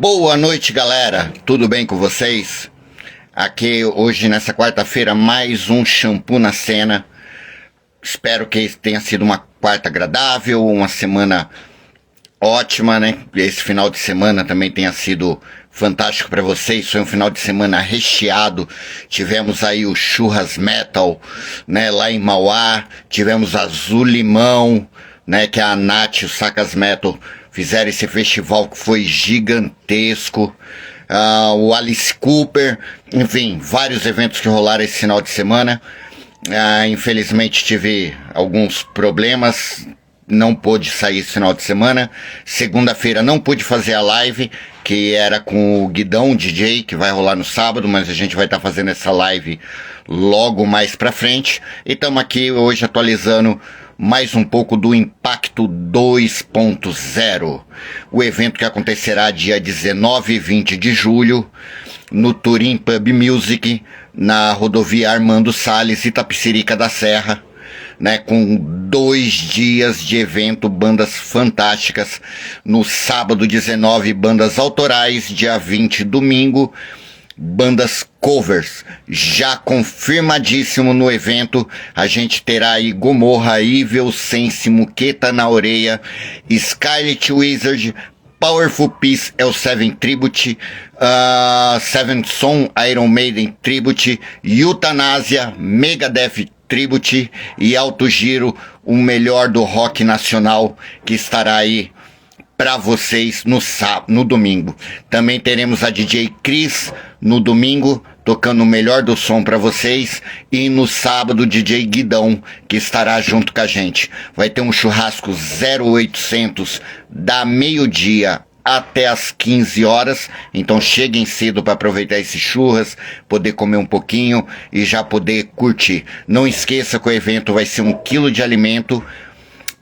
Boa noite, galera. Tudo bem com vocês? Aqui hoje nessa quarta-feira mais um Shampoo na Cena. Espero que tenha sido uma quarta agradável, uma semana ótima, né? Esse final de semana também tenha sido fantástico para vocês. Foi um final de semana recheado. Tivemos aí o Churras Metal, né? Lá em Mauá. Tivemos Azul Limão, né? Que a Nath e o Sacas Metal fizeram esse festival que foi gigantesco. O Alice Cooper, enfim, vários eventos que rolaram esse final de semana. Infelizmente tive alguns problemas, não pude sair esse final de semana. Segunda-feira não pude fazer a live, que era com o Guidão DJ, que vai rolar no sábado, mas a gente vai estar fazendo essa live logo mais pra frente. E estamos aqui hoje atualizando mais um pouco do Impacto 2.0, o evento que acontecerá dia 19 e 20 de julho, no Turim Pub Music, na rodovia Armando Salles, Itapecerica da Serra, né, com 2 dias de evento, bandas fantásticas. No sábado 19, bandas autorais, dia 20, domingo, bandas covers. Já confirmadíssimo no evento, a gente terá aí Gomorra, Evil, Sense, Muqueta na Orelha, Scarlet Wizard, Powerful Peace, L7 Tribute, Seventh Son, Iron Maiden Tribute, Eutanásia, Megadeth Tribute e Alto Giro, o melhor do rock nacional, que estará aí para vocês no domingo. Também teremos a DJ Cris no domingo, tocando o melhor do som para vocês, e no sábado DJ Guidão, que estará junto com a gente. Vai ter um churrasco 0800 da meio-dia até as 15 horas, então cheguem cedo para aproveitar esses churras, poder comer um pouquinho e já poder curtir. Não esqueça que o evento vai ser 1 quilo de alimento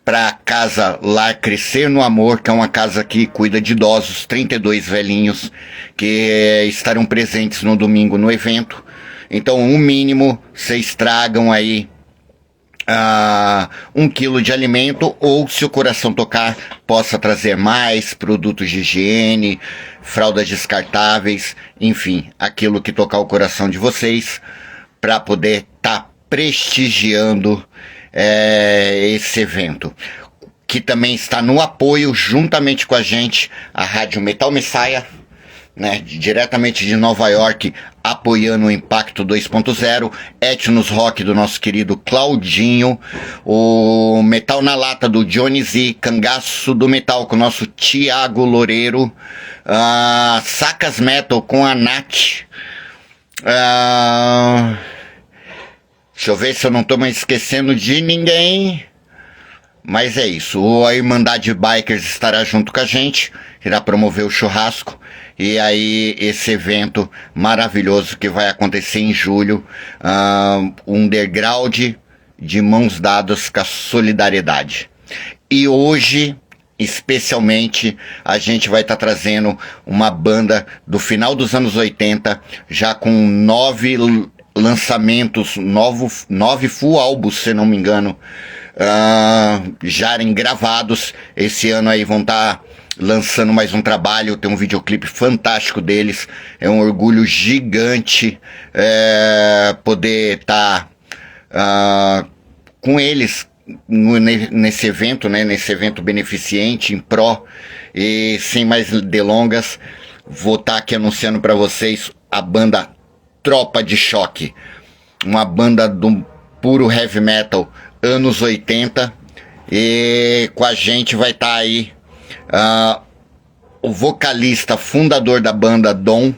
para a casa Lar Crescer no Amor, que é uma casa que cuida de idosos, 32 velhinhos, que estarão presentes no domingo no evento. Então, o mínimo, vocês tragam aí 1 quilo de alimento, ou se o coração tocar, possa trazer mais produtos de higiene, fraldas descartáveis, enfim, aquilo que tocar o coração de vocês, para poder estar prestigiando esse evento, que também está no apoio, juntamente com a gente, a Rádio Metal Messiah, né, diretamente de Nova York, apoiando o Impacto 2.0, Etnos Rock do nosso querido Claudinho, o Metal na Lata do Johnny Z, Cangaço do Metal com o nosso Thiago Loureiro, Sacas Metal com a Nath, deixa eu ver se eu não estou mais esquecendo de ninguém. Mas é isso. A Irmandade Bikers estará junto com a gente. Irá promover o churrasco. E aí esse evento maravilhoso que vai acontecer em julho. Underground de mãos dadas com a solidariedade. E hoje, especialmente, a gente vai estar trazendo uma banda do final dos anos 80, já com 9 lançamentos, 9 full álbuns, se não me engano, já gravados. Esse ano aí vão estar lançando mais um trabalho, tem um videoclipe fantástico deles, é um orgulho gigante poder estar com eles nesse evento, né, nesse evento beneficente em pró. E sem mais delongas, vou estar aqui anunciando para vocês a banda Tropa de Choque, uma banda do puro heavy metal anos 80, e com a gente vai estar aí o vocalista fundador da banda, Dom,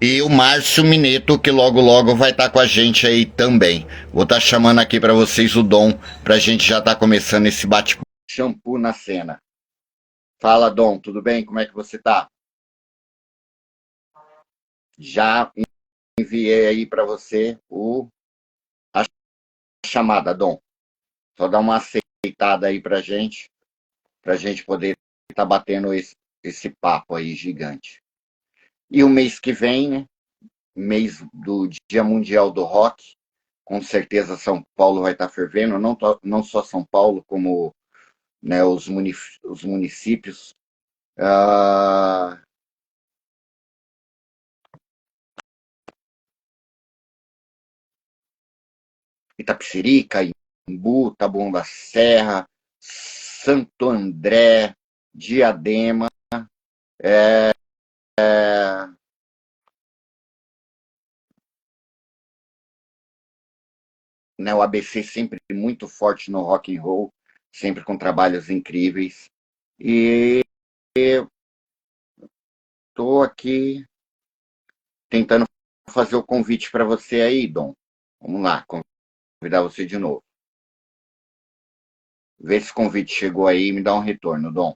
e o Márcio Mineto, que logo logo vai estar com a gente aí também. Vou estar chamando aqui para vocês o Dom, pra gente já estar começando esse bate-papo. Shampoo na Cena. Fala, Dom, tudo bem? Como é que você tá? Já enviei aí para você a chamada, Dom. Só dá uma aceitada aí pra gente poder estar batendo esse papo aí gigante. E o mês que vem, né, mês do Dia Mundial do Rock, com certeza São Paulo vai estar fervendo, não só São Paulo, como, né, os municípios. Itapecerica, Imbu, Taboão da Serra, Santo André, Diadema, né, o ABC sempre muito forte no rock and roll, sempre com trabalhos incríveis. E estou aqui tentando fazer o convite para você aí, Dom. Vamos lá, convidar você de novo. Vê se o convite chegou aí e me dá um retorno, Dom.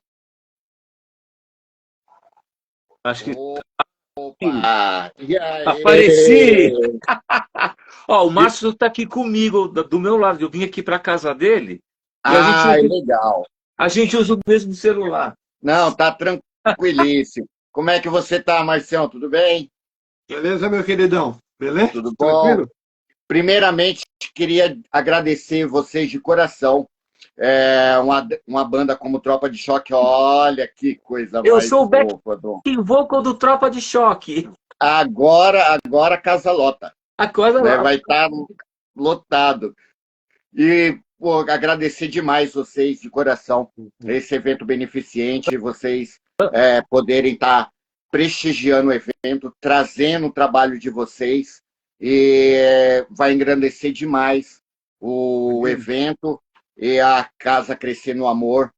Acho que Opa! E apareci! aí? Ó, o Márcio está aqui comigo, do meu lado. Eu vim aqui para casa dele e Ai, legal. a gente usa o mesmo celular. Não, tá tranquilíssimo. Como é que você tá, Marcião? Tudo bem? Beleza, meu queridão? Beleza? Tudo bom? Tranquilo? Primeiramente, queria agradecer vocês de coração. Uma banda como Tropa de Choque, olha que coisa Eu mais sou o back fofa, Dom. vocal do Tropa de Choque. Agora a casa lota, A coisa né? lá. Vai estar lotado. E pô, agradecer demais vocês de coração esse evento beneficente, vocês poderem estar prestigiando o evento, trazendo o trabalho de vocês e vai engrandecer demais o evento e a casa crescer no amor.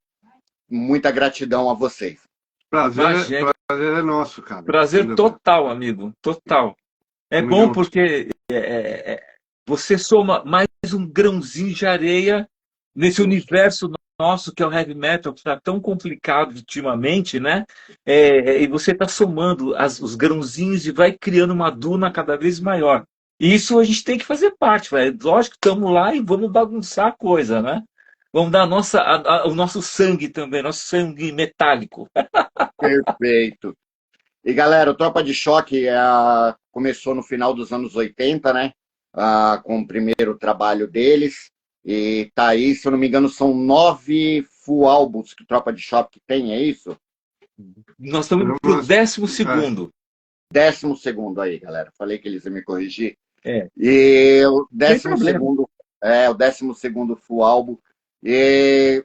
Muita gratidão a vocês. Prazer é nosso, cara. Prazer total, amigo. Total. É Tamo bom junto. porque você soma mais um grãozinho de areia nesse universo nosso que é o heavy metal, que está tão complicado ultimamente, né? E você está somando os grãozinhos e vai criando uma duna cada vez maior. E isso a gente tem que fazer parte, velho. Lógico que estamos lá e vamos bagunçar a coisa, né? Vamos dar o nosso sangue também, nosso sangue metálico. Perfeito. E galera, o Tropa de Choque começou no final dos anos 80, né? Com o primeiro trabalho deles. E tá aí, se eu não me engano, são 9 full álbuns que o Tropa de Choque tem, é isso? Nós estamos pro 12º. 12º aí, galera. Falei que eles iam me corrigir. Sem E o problema. 12º full álbum. E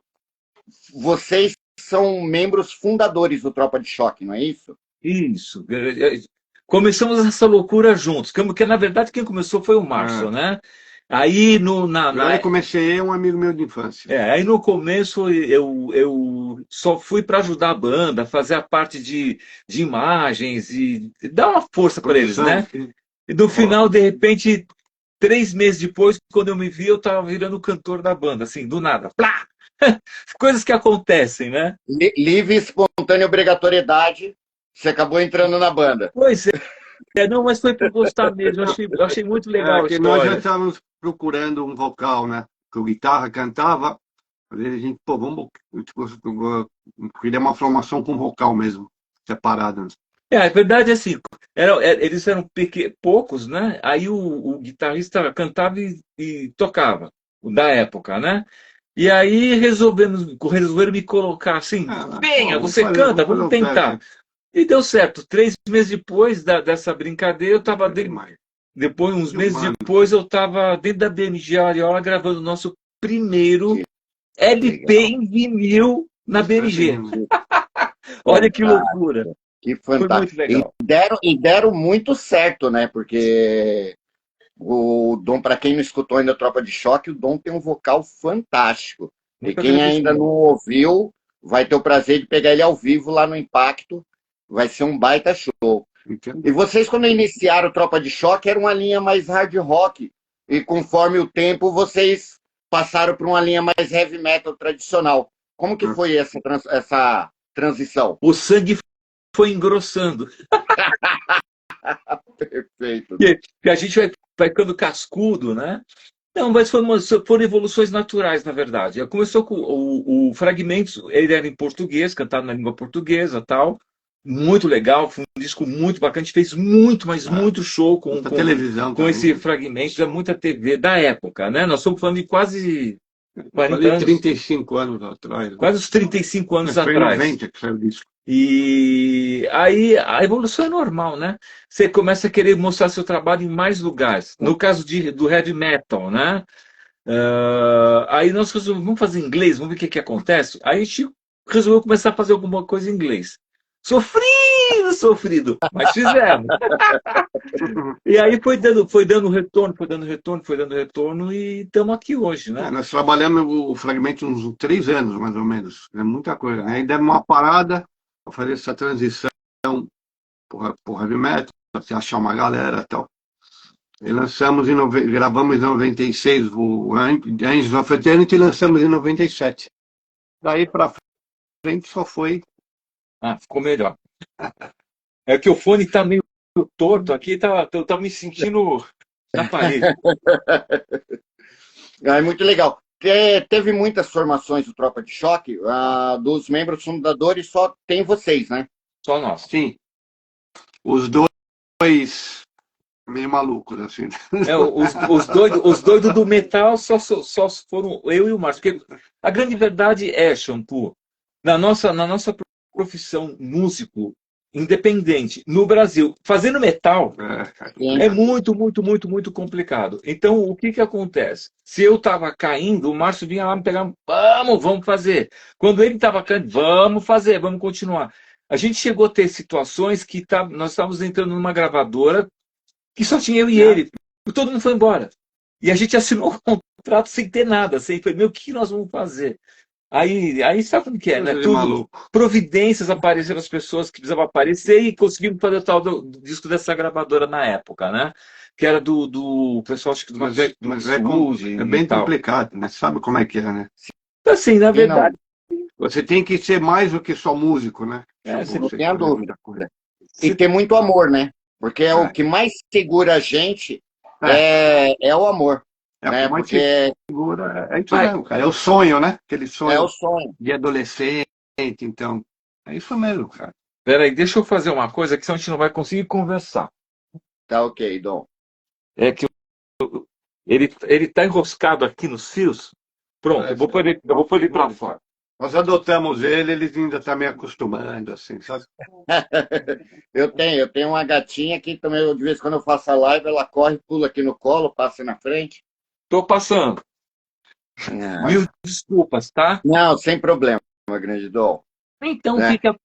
vocês são membros fundadores do Tropa de Choque, não é isso? Isso. Começamos essa loucura juntos. Que na verdade quem começou foi o Márcio, né? Aí Eu comecei um amigo meu de infância. aí no começo eu só fui para ajudar a banda, fazer a parte de imagens e dar uma força para eles, né? E no final, de repente, 3 meses depois, quando eu me vi, eu estava virando o cantor da banda, assim, do nada. Plá! Coisas que acontecem, né? Livre, espontânea obrigatoriedade, você acabou entrando na banda. Pois é, não, mas foi por gostar mesmo. Eu achei muito legal a Que nós já história. estávamos procurando um vocal, né? Que o guitarra cantava. Às vezes a gente, pô, vamos. Tipo, queria uma formação com vocal mesmo, separado. A verdade é assim, eles eram poucos, né? Aí o guitarrista cantava e tocava, o da época, né? E aí resolveram me colocar assim, venha, você canta, vamos tentar. E deu certo. 3 meses depois dessa brincadeira, eu estava depois, uns meses depois, eu estava dentro da BMG Ariola gravando o nosso primeiro LP em vinil na BMG. Olha que loucura. Que fantástico. Foi muito legal. E deram muito certo, né? Porque o Dom, para quem não escutou ainda Tropa de Choque, o Dom tem um vocal fantástico. E quem ainda não ouviu, vai ter o prazer de pegar ele ao vivo lá no Impacto. Vai ser um baita show. E vocês, quando iniciaram Tropa de Choque, era uma linha mais hard rock. E conforme o tempo, vocês passaram para uma linha mais heavy metal tradicional. Como que foi essa transição? O sangue foi engrossando. Perfeito. E a gente vai ficando cascudo, né? Não, mas foram evoluções naturais, na verdade. Começou com o Fragmentos, ele era em português, cantado na língua portuguesa tal. Muito legal, foi um disco muito bacana. A gente fez muito show com televisão com esse Fragmentos, muita TV da época, né? Nós estamos falando de quase 40 Falei anos, 35 anos atrás. Né? quase os 35 anos Foi em atrás. 90 que saiu disso. E aí a evolução é normal, né? Você começa a querer mostrar seu trabalho em mais lugares. No caso do heavy metal, né? Aí nós resolvemos, vamos fazer em inglês, vamos ver o que acontece. Aí a gente resolveu começar a fazer alguma coisa em inglês. Sofrido, sofrido, mas fizemos. E aí foi dando retorno, foi dando retorno, foi dando retorno e estamos aqui hoje, né? Nós trabalhamos o fragmento uns 3 anos, mais ou menos. É muita coisa. Né? Aí demos uma parada para fazer essa transição pro heavy metal, para achar uma galera e tal. E lançamos gravamos em 96 o Angels of Eternity e lançamos em 97. Daí para frente só foi. Ah, ficou melhor. É que o fone tá meio torto aqui, eu tava me sentindo na parede. É muito legal. Teve muitas formações do Tropa de Choque, dos membros fundadores só tem vocês, né? Só nós. Sim. Os dois meio malucos, assim. Os doidos do metal só foram eu e o Márcio. Porque a grande verdade é, Shampoo, na nossa profissão músico independente no Brasil, fazendo metal, é muito, muito, muito, muito complicado. Então, o que acontece? Se eu estava caindo, o Márcio vinha lá me pegar, vamos fazer. Quando ele estava caindo, vamos fazer, vamos continuar. A gente chegou a ter situações que nós estávamos entrando numa gravadora que só tinha eu e ele. Todo mundo foi embora. E a gente assinou o contrato sem ter nada. Sem, o que nós vamos fazer? Aí sabe como que é, né? Tudo, providências apareceram as pessoas que precisavam aparecer e conseguimos fazer o tal do disco dessa gravadora na época, né? Que era do pessoal, acho que do Mas é bem complicado, né? Sabe como é que é, né? Assim, na verdade. Você tem que ser mais do que só músico, né? Você não tem a dúvida. E ter muito amor, né? Porque o que mais segura a gente é o amor. Né? Porque segura, é isso mesmo, cara. É o sonho, né? Aquele sonho, é o sonho de adolescente, então. É isso mesmo, cara. Peraí, deixa eu fazer uma coisa que senão a gente não vai conseguir conversar. Tá ok, Dom. É que ele tá enroscado aqui nos fios. Pronto, eu vou pôr ele para fora. Nós adotamos ele ainda está me acostumando, assim, sabe? eu tenho uma gatinha que também, de vez em quando eu faço a live, ela corre, pula aqui no colo, passa na frente. Tô passando. Mil desculpas, tá? Não, sem problema, grande Dom. Então fica.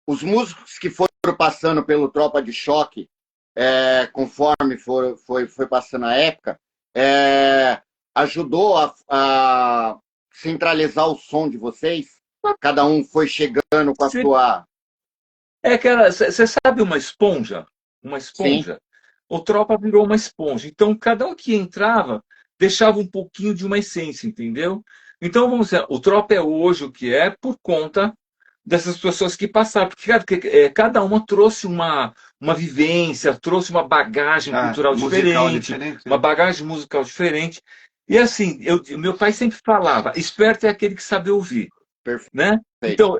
Os músicos que foram passando pelo Tropa de Choque, conforme foi passando a época, ajudou a centralizar o som de vocês? Cada um foi chegando com a sua... Cara, você sabe uma esponja? Uma esponja? Sim. O Tropa virou uma esponja. Então, cada um que entrava deixava um pouquinho de uma essência, entendeu? Então, vamos dizer, o Tropa é hoje o que é por conta dessas pessoas que passaram. Porque cada uma trouxe uma vivência, trouxe uma bagagem cultural diferente, uma bagagem musical diferente. E assim, meu pai sempre falava, esperto é aquele que sabe ouvir. Perfeito. Né? Então,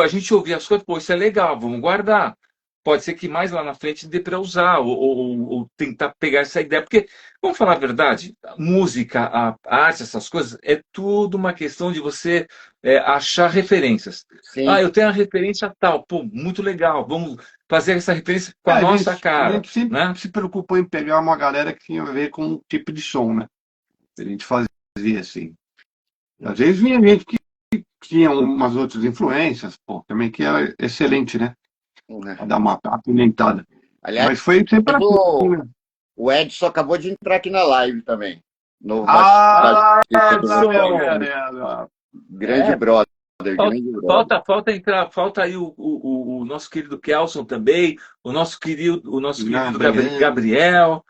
a gente ouvia as coisas, pô, isso é legal, vamos guardar. Pode ser que mais lá na frente dê para usar, ou tentar pegar essa ideia. Porque, vamos falar a verdade, a música, a arte, essas coisas, é tudo uma questão de você achar referências. Sim. Eu tenho a referência tal, pô, muito legal, vamos fazer essa referência com a nossa cara. A gente sempre se preocupou em pegar uma galera que tinha a ver com o tipo de som, né? A gente fazia assim. Às vezes vinha gente que tinha umas outras influências, pô, também que era excelente, né? Pra dar uma apimentada. Aliás, mas foi sempre assim, né? O Edson acabou de entrar aqui na live também. Grande brother. Falta aí o nosso querido Kelson também, o nosso querido Gabriel,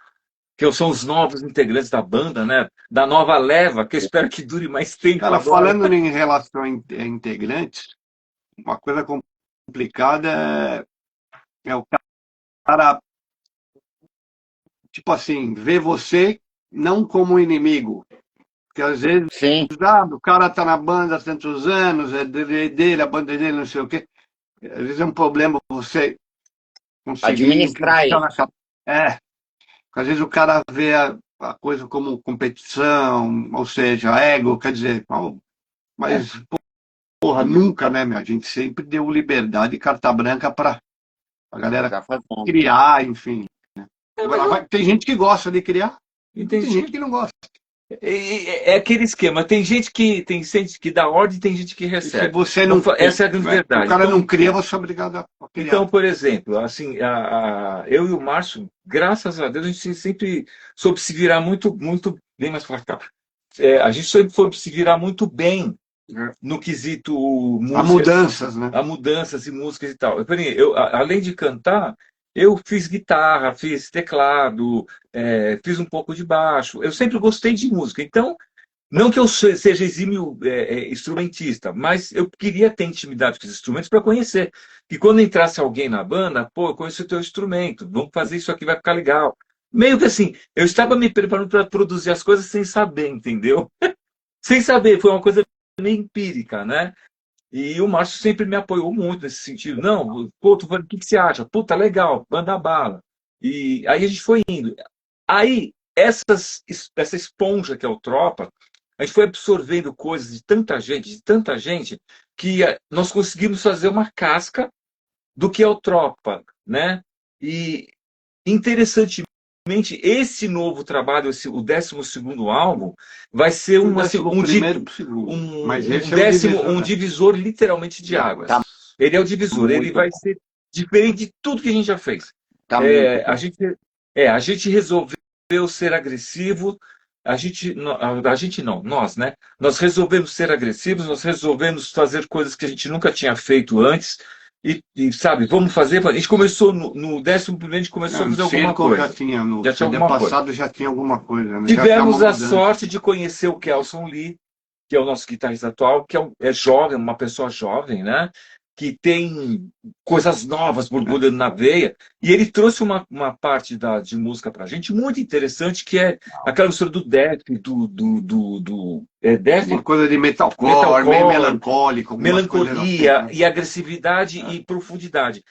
que são os novos integrantes da banda, né? Da nova leva, que eu espero que dure mais tempo. Cara, falando em relação a integrantes, uma coisa complicada é o cara, tipo assim, ver você não como inimigo. Porque às vezes o cara tá na banda há tantos anos, é dele, a banda dele, não sei o quê. Às vezes é um problema você conseguir administrar isso. Porque às vezes o cara vê a coisa como competição, ou seja, ego, quer dizer, mas, porra, nunca, né, meu? A gente sempre deu liberdade e carta branca para a galera Tá fazendo. criar, enfim. Mas eu Tem gente que gosta de criar, tem entendi. gente que não gosta. É aquele esquema. Tem gente que dá ordem, tem gente que E se recebe. você não Essa é a grande se o verdade. cara Então, não cria, você é obrigado a criar. então, por exemplo, assim, eu e o Márcio, graças a Deus, a gente sempre soube se virar muito, muito bem mais para cá. A gente sempre soube se virar muito bem no quesito Há música, mudanças, né? a mudanças e músicas e tal. Além de cantar, eu fiz guitarra, fiz teclado, fiz um pouco de baixo. Eu sempre gostei de música. Então, não que eu seja exímio instrumentista, mas eu queria ter intimidade com os instrumentos para conhecer. E quando entrasse alguém na banda, pô, eu conheço o teu instrumento, vamos fazer isso aqui, vai ficar legal. Meio que assim, eu estava me preparando para produzir as coisas sem saber, entendeu? Sem saber, foi uma coisa meio empírica, né? E o Márcio sempre me apoiou muito nesse sentido. Não, pô, o que você acha? Puta, legal, manda bala. E aí a gente foi indo. Aí, essa esponja que é o Tropa, a gente foi absorvendo coisas de tanta gente, que nós conseguimos fazer uma casca do que é o Tropa, né? E, interessantemente, esse novo trabalho, o 12º álbum, vai ser Um primeiro pro segundo. Mas esse é o divisor, um né? divisor literalmente de águas. Tá Ele é o divisor, ele muito vai bom. ser diferente de tudo que a gente já fez. Tá muito A bom. gente resolveu ser agressivo, nós, né? Nós resolvemos ser agressivos, nós resolvemos fazer coisas que a gente nunca tinha feito antes, sabe, vamos fazer. A gente começou no 11º, a gente começou a fazer alguma Circo coisa. já tinha, no Já tinha CD alguma coisa. passado já tinha alguma coisa, né? Já tinha Tivemos uma a mudança. sorte de conhecer o Kelson Lee, que é o nosso guitarrista atual, que é jovem, uma pessoa jovem, né? Que tem coisas novas borbulhando na veia. E ele trouxe uma parte de música pra gente muito interessante, que é aquela mistura do Def, Def, Uma coisa de metalcore, Metalcore, meio melancólico, algumas coisas melancolia assim, né? e agressividade e profundidade.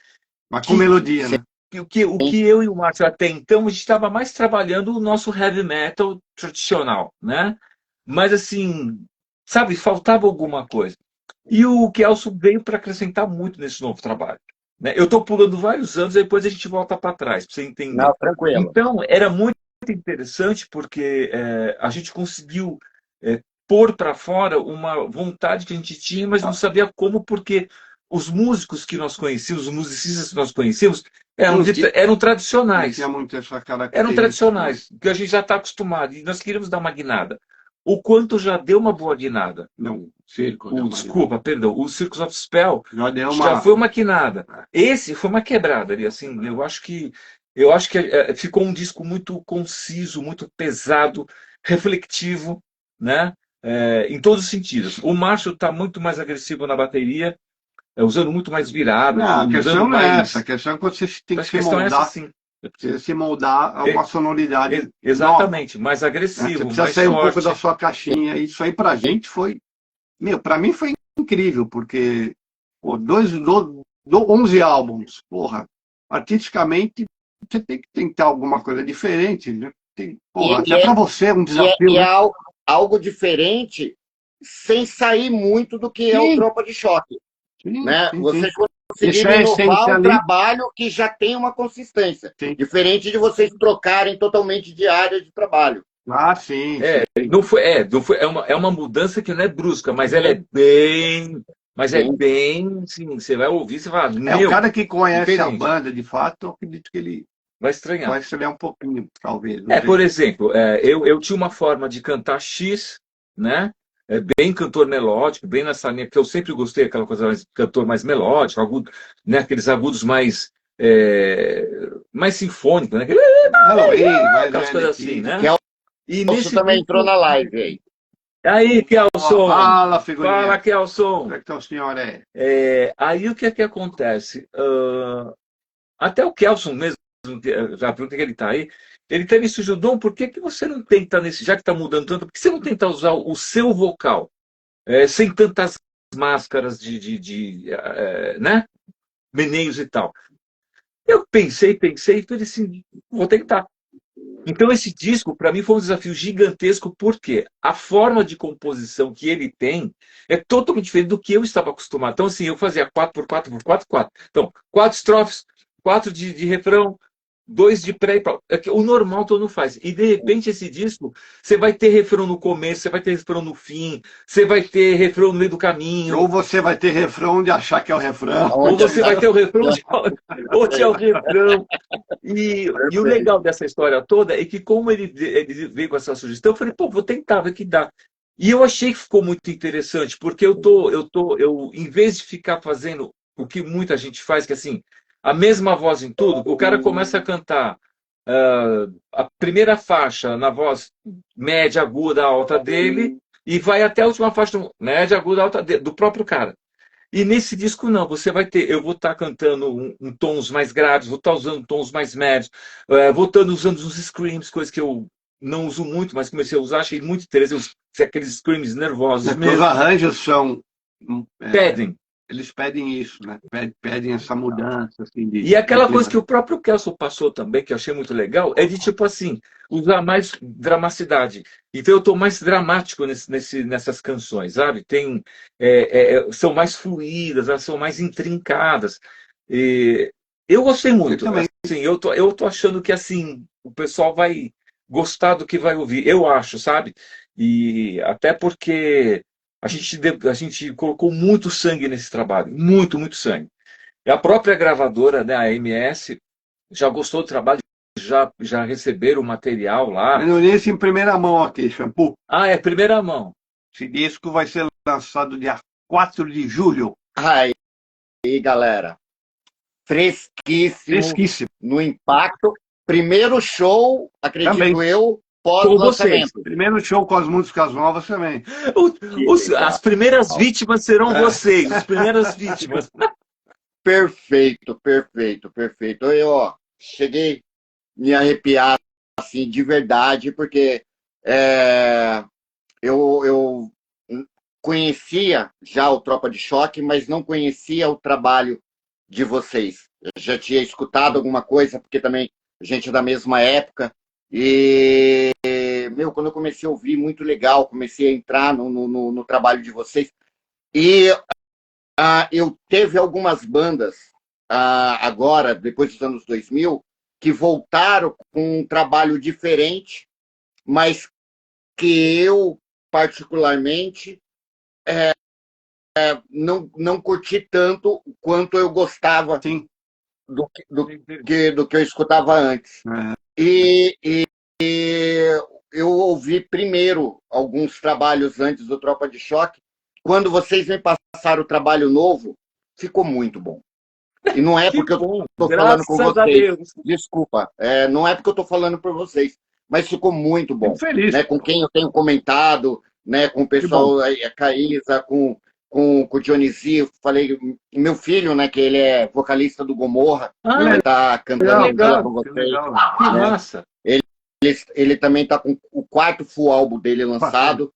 Mas com melodia, né? O que eu e o Márcio até então, a gente estava mais trabalhando o nosso heavy metal tradicional, né? Mas assim, sabe, faltava alguma coisa. E o Kelso veio para acrescentar muito nesse novo trabalho, né? Eu estou pulando vários anos, depois a gente volta para trás, para você entender. Não, tranquilo. Então, era muito interessante porque a gente conseguiu pôr para fora uma vontade que a gente tinha, mas não sabia como, porque os músicos que nós conhecíamos, os musicistas que nós conhecíamos, eram tradicionais. Não tinha muito essa característica. Eram tradicionais, que a gente já está acostumado. E nós queríamos dar uma guinada. O quanto já deu uma boa guinada. Não, circo. Desculpa, perdão. O Circus of Spell Já foi uma guinada. Esse foi uma quebrada ali. Assim, eu acho que ficou um disco muito conciso, muito pesado, refletivo, né? Em todos os sentidos. O Márcio está muito mais agressivo na bateria, usando muito mais virada. Não, a usando questão não é mais... essa. A questão é que você tem que A se questão é essa, moldar. sim. Você se moldar a uma sonoridade Exatamente, nova, mais né? Agressivo, Você precisa mais sair um forte. pouco da sua caixinha. Isso aí pra gente foi... Pra mim foi incrível, porque 11 álbuns, porra, artisticamente você tem que tentar alguma coisa diferente, né? Até pra você é um desafio, é né? algo diferente, sem sair muito do que é o Tropa de Choque. Sim, Né? sim, Vocês sim. conseguiram Isso é inovar essência um ali. trabalho que já tem uma consistência. Sim. Diferente de vocês trocarem totalmente de área de trabalho. Ah, sim. Não foi, é uma mudança que não é brusca, mas ela é bem. Mas é Sim. bem. Sim, você vai ouvir, você vai. O cara que conhece a diferente. banda, de fato, eu acredito que ele Vai estranhar. vai estranhar um pouquinho, talvez. não sei. Por exemplo, eu tinha uma forma de cantar X, né? Bem cantor melódico, bem nessa linha, que eu sempre gostei, aquela coisa mais cantor mais melódico, agudo, né? Aqueles agudos mais sinfônicos, né? Aquelas coisas assim, né? E Isso também entrou na live aí. Aí, Kelson! Fala, figurinha. Fala, Kelson! Como é que tá o senhor aí? Aí o que é que acontece? Até o Kelson mesmo, já pergunta que ele está aí, ele também sugeriu, Dom, por que você não tenta, já que está mudando tanto, por que você não tenta usar o seu vocal, sem tantas máscaras né? Meneios e tal. Eu pensei, e falei assim, vou tentar. Então, esse disco, para mim, foi um desafio gigantesco, porque a forma de composição que ele tem é totalmente diferente do que eu estava acostumado. Então, assim, eu fazia 4x4x4, 4. Então, 4 estrofes, 4 de refrão, 2 de pré e pau. O normal todo mundo faz. E, de repente, esse disco, você vai ter refrão no começo, você vai ter refrão no fim, você vai ter refrão no meio do caminho. Ou você vai ter refrão de achar que é o refrão. Ou você vai ter o refrão de onde é o refrão. E o legal dessa história toda é que, como ele veio com essa sugestão, eu falei, pô, vou tentar, ver o que dá. E eu achei que ficou muito interessante, porque em vez de ficar fazendo o que muita gente faz, que assim, a mesma voz em tudo, o cara começa a cantar a primeira faixa na voz média, aguda, alta dele, e vai até a última faixa média, aguda, alta do próprio cara. E nesse disco não, você vai ter, eu vou estar cantando tons mais graves, vou estar usando tons mais médios, vou estar usando os screams, coisas que eu não uso muito, mas comecei a usar, achei muito interessante, aqueles screams nervosos Os mesmo. arranjos são. Pedem. Eles pedem isso, né? Pedem essa mudança. Assim, E aquela coisa que o próprio Kelson passou também, que eu achei muito legal, é de tipo assim, usar mais dramaticidade. Então eu estou mais dramático nessas canções, sabe? São mais fluídas, elas são mais intrincadas. E eu gostei muito. Eu também. Assim, eu tô achando que assim, o pessoal vai gostar do que vai ouvir. Eu acho, sabe? E até porque a gente colocou muito sangue nesse trabalho. Muito, muito sangue. E a própria gravadora, né, a MS, já gostou do trabalho, já receberam o material lá. Eu li isso em primeira mão aqui, Shampoo. Ah, é primeira mão. Esse disco vai ser lançado dia 4 de julho. Aí, galera. Fresquíssimo, Fresquíssimo. no impacto. Primeiro show, acredito Também. eu, Com vocês. pós-lançamento. Primeiro show com as músicas novas também. As primeiras vítimas serão vocês, as primeiras vítimas. Perfeito, perfeito, perfeito. Eu, ó, cheguei a me arrepiar, assim, de verdade, porque eu conhecia já o Tropa de Choque, mas não conhecia o trabalho de vocês. Eu já tinha escutado alguma coisa, porque também a gente é da mesma época. E, meu, quando eu comecei a ouvir, muito legal, comecei a entrar no trabalho de vocês. E eu teve algumas bandas agora, depois dos anos 2000, que voltaram com um trabalho diferente, mas que eu, particularmente, não curti tanto quanto eu gostava Sim. do que eu escutava antes. E eu ouvi primeiro alguns trabalhos antes do Tropa de Choque. Quando vocês me passaram o trabalho novo, ficou muito bom. E não é porque eu estou falando com vocês. Desculpa, não é porque eu estou falando por vocês, mas ficou muito bom. Fico feliz. Né, com quem eu tenho comentado, né, com o pessoal, a Caísa, com o Dionisio, falei, meu filho, né, que ele é vocalista do Gomorra, ele está cantando com vocês. Que massa! Ele também está com o 4º full álbum dele lançado.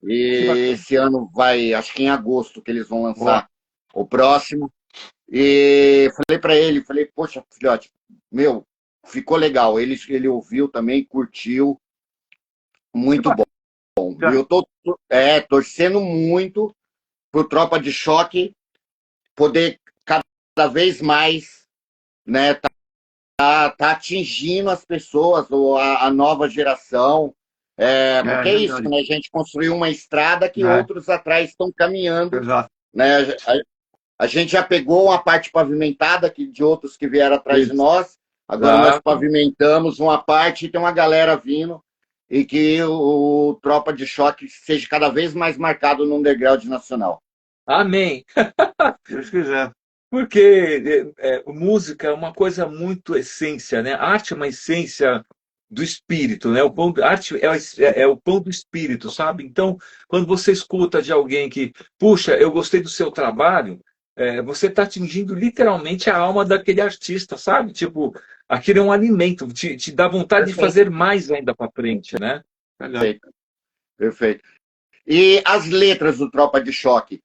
E esse ano vai, acho que em agosto que eles vão lançar o próximo. E falei para ele, poxa, filhote, meu, ficou legal. Ele ouviu também, curtiu, muito bom. Eu tô torcendo muito pro Tropa de Choque poder cada vez mais, né, tá atingindo as pessoas, ou a nova geração. Porque é isso, né? A gente construiu uma estrada que outros atrás estão caminhando. Exato. Né? A gente já pegou uma parte pavimentada de outros que vieram atrás de nós. Agora nós pavimentamos uma parte e tem uma galera vindo. E que o Tropa de Choque seja cada vez mais marcado no underground nacional. Amém. Se Deus quiser. Porque música é uma coisa muito essência, né? A arte é uma essência do espírito, né? A arte é o pão do espírito, sabe? Então, quando você escuta de alguém que, puxa, eu gostei do seu trabalho, você está atingindo literalmente a alma daquele artista, sabe? Tipo, aquilo é um alimento, te dá vontade de fazer mais ainda para frente, né? Perfeito. Perfeito. E as letras do Tropa de Choque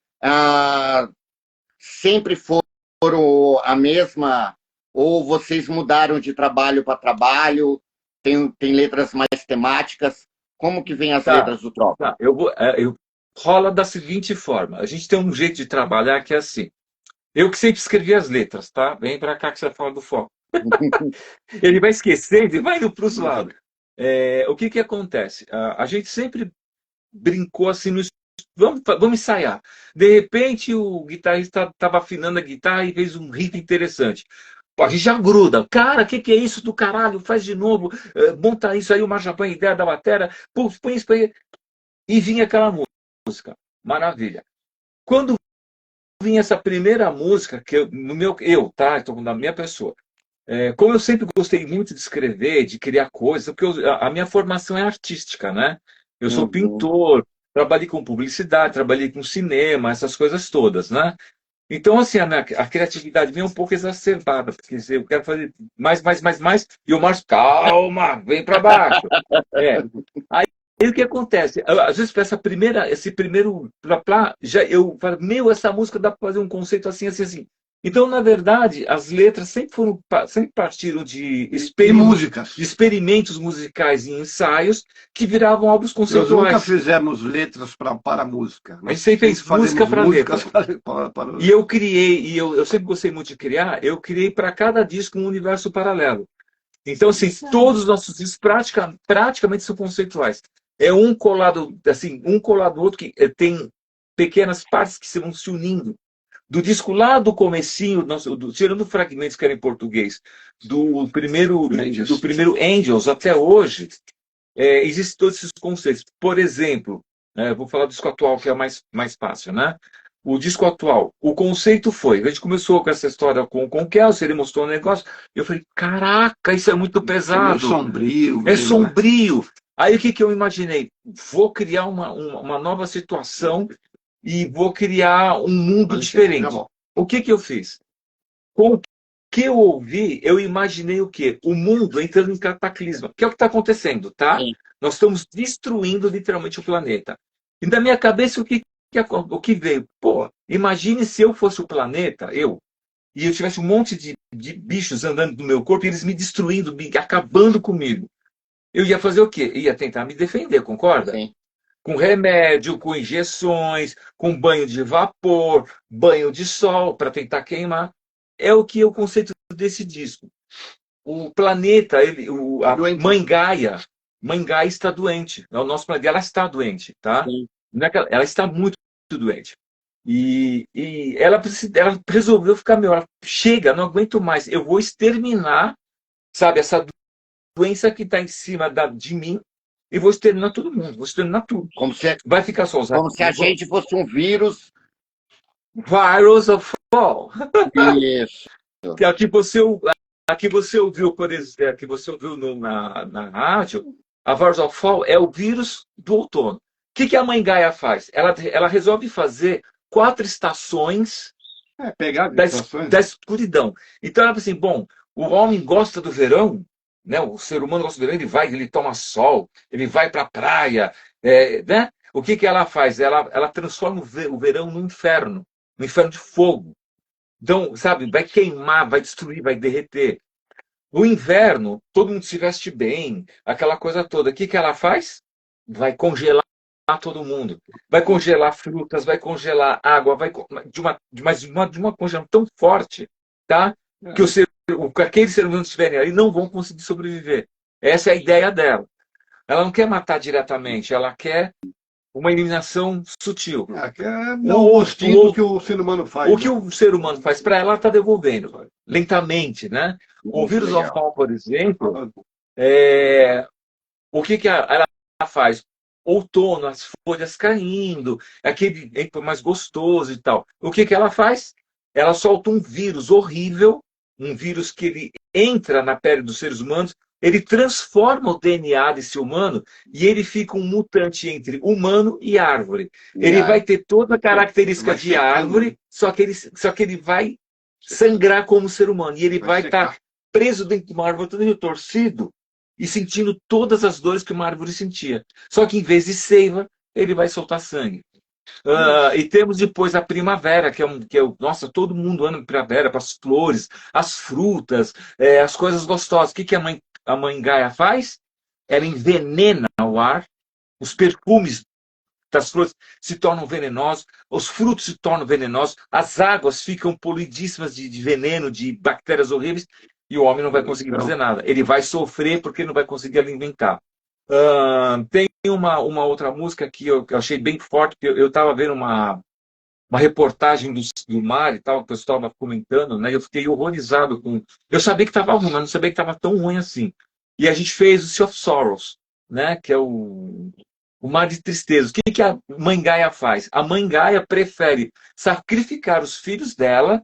sempre foram a mesma, ou vocês mudaram de trabalho para trabalho? tem letras mais temáticas. Como que vem as Tá, letras do Tropa? tá. Rola da seguinte forma. A gente tem um jeito de trabalhar que é assim. Eu que sempre escrevi as letras, tá? Vem pra cá que você fala do foco. Ele vai esquecendo e vai indo para os lados. O que acontece? A gente sempre brincou assim no vamos ensaiar. De repente o guitarrista estava afinando a guitarra e fez um riff interessante. Pô, a gente já gruda. Cara, o que é isso do caralho? Faz de novo. Monta isso aí, o Marcha põe a ideia da bateria. Põe isso aí. E vinha aquela música. Maravilha. Quando vinha essa primeira música, que tá? Estou falando da minha pessoa. Como eu sempre gostei muito de escrever, de criar coisas, porque a minha formação é artística, né? Eu sou pintor, trabalhei com publicidade, trabalhei com cinema, essas coisas todas, né? Então, assim, a criatividade minha é um pouco exacerbada, porque eu quero fazer mais, e o Márcio, calma, vem para baixo. Aí o que acontece? Às vezes, esse primeiro, eu falo, essa música dá para fazer um conceito assim, assim, assim. Então, na verdade, as letras sempre partiram de experimentos musicais e ensaios que viravam álbuns Nós conceituais. nunca fizemos letras para música. A gente sempre fez música para letra. Para... E eu criei, eu sempre gostei muito de criar, eu criei para cada disco um universo paralelo. Então, assim, todos os nossos discos praticamente são conceituais. É um colado do outro, que tem pequenas partes que vão se unindo. Do disco lá do comecinho, tirando fragmentos que eram em português, do primeiro Angels até hoje, existem todos esses conceitos. Por exemplo, vou falar do disco atual, que é mais fácil, né? O disco atual, o conceito foi, a gente começou com essa história com o Kelsey, ele mostrou um negócio, eu falei, caraca, isso é muito pesado. É sombrio. É sombrio. Aí o que eu imaginei? Vou criar uma nova situação e vou criar um mundo diferente. O que eu fiz? Com o que eu ouvi, eu imaginei o quê? O mundo entrando em cataclisma, que é o que está acontecendo, tá? Sim. Nós estamos destruindo literalmente o planeta. E na minha cabeça, o que veio? Pô, imagine se eu fosse o planeta, e eu tivesse um monte de bichos andando no meu corpo e eles me destruindo, acabando comigo. Eu ia fazer o quê? Ia tentar me defender, concorda? Sim. Com remédio, com injeções, com banho de vapor, banho de sol para tentar queimar. É o que é o conceito desse disco. O planeta, a Mãe Gaia está doente. O nosso planeta, ela está doente, tá? Ela está muito doente. E ela resolveu ficar melhor. Chega, não aguento mais. Eu vou exterminar, sabe, essa doença que está em cima de mim. E vou exterminar todo mundo, vou exterminar tudo. Vai ficar só os Como se a gente fosse um vírus. Virus of Fall. Isso. Aqui você ouviu, por exemplo, que você ouviu na rádio, a Virus of Fall é o vírus do outono. O que a Mãe Gaia faz? Ela resolve fazer 4 estações da escuridão. Então ela fala assim, bom, o homem gosta do verão, né? O ser humano gosta do verão, ele toma sol, ele vai para a praia, né? O que ela faz? Ela transforma o verão no inferno de fogo. Então, sabe, vai queimar, vai destruir, vai derreter. No inverno, todo mundo se veste bem, aquela coisa toda. O que ela faz? Vai congelar todo mundo. Vai congelar frutas, vai congelar água, de uma congelação tão forte, tá? Que aqueles seres humanos que estiverem ali não vão conseguir sobreviver. Essa é a ideia dela. Ela não quer matar diretamente, ela quer uma eliminação sutil. O instinto que o ser humano faz. O que o ser humano faz para ela, está devolvendo, lentamente, né? O vírus of Fall, por exemplo, o que ela faz? Outono, as folhas caindo, aquele mais gostoso e tal. O que ela faz? Ela solta um vírus horrível, um vírus que ele entra na pele dos seres humanos, ele transforma o DNA desse humano e ele fica um mutante entre humano e árvore. Ele vai ter toda a característica de árvore, só que ele vai sangrar como ser humano. E ele vai estar preso dentro de uma árvore, todo torcido, e sentindo todas as dores que uma árvore sentia. Só que em vez de seiva, ele vai soltar sangue. E temos depois a primavera, nossa, todo mundo anda em primavera, para as flores, as frutas, as coisas gostosas. O que a Mãe a mãe Gaia faz? Ela envenena o ar, os perfumes das flores se tornam venenosos, os frutos se tornam venenosos, as águas ficam poluidíssimas de veneno, de bactérias horríveis, e o homem não vai conseguir fazer nada. Ele vai sofrer porque não vai conseguir alimentar. Tem uma outra música que eu achei bem forte, que eu estava vendo uma reportagem do mar e tal, que o pessoal estava comentando, né? Eu fiquei horrorizado com. Eu sabia que estava ruim, mas não sabia que estava tão ruim assim. E a gente fez o Sea of Sorrows, né? Que é o mar de tristeza. O que a mãe Gaia faz? A mãe Gaia prefere sacrificar os filhos dela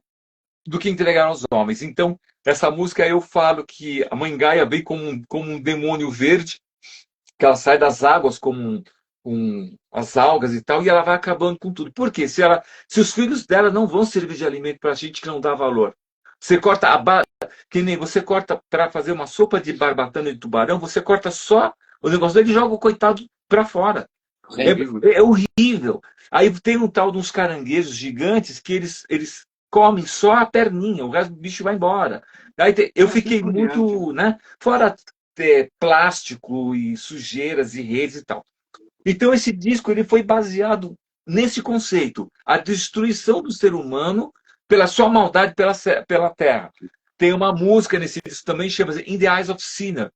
do que entregar aos homens. Então, essa música eu falo que a mãe Gaia vem como um demônio verde, que ela sai das águas com as algas e tal, e ela vai acabando com tudo. Por quê? Se os filhos dela não vão servir de alimento para a gente que não dá valor. Você corta que nem você corta para fazer uma sopa de barbatana de tubarão, você corta só o negócio dele e joga o coitado para fora. É horrível. Aí tem um tal de uns caranguejos gigantes que eles comem só a perninha, o resto do bicho vai embora. Aí eu fiquei muito, né? Fora plástico e sujeiras e redes e tal. Então esse disco ele foi baseado nesse conceito, a destruição do ser humano pela sua maldade pela terra. Tem uma música nesse disco também chama-se In the Eyes of Sinner,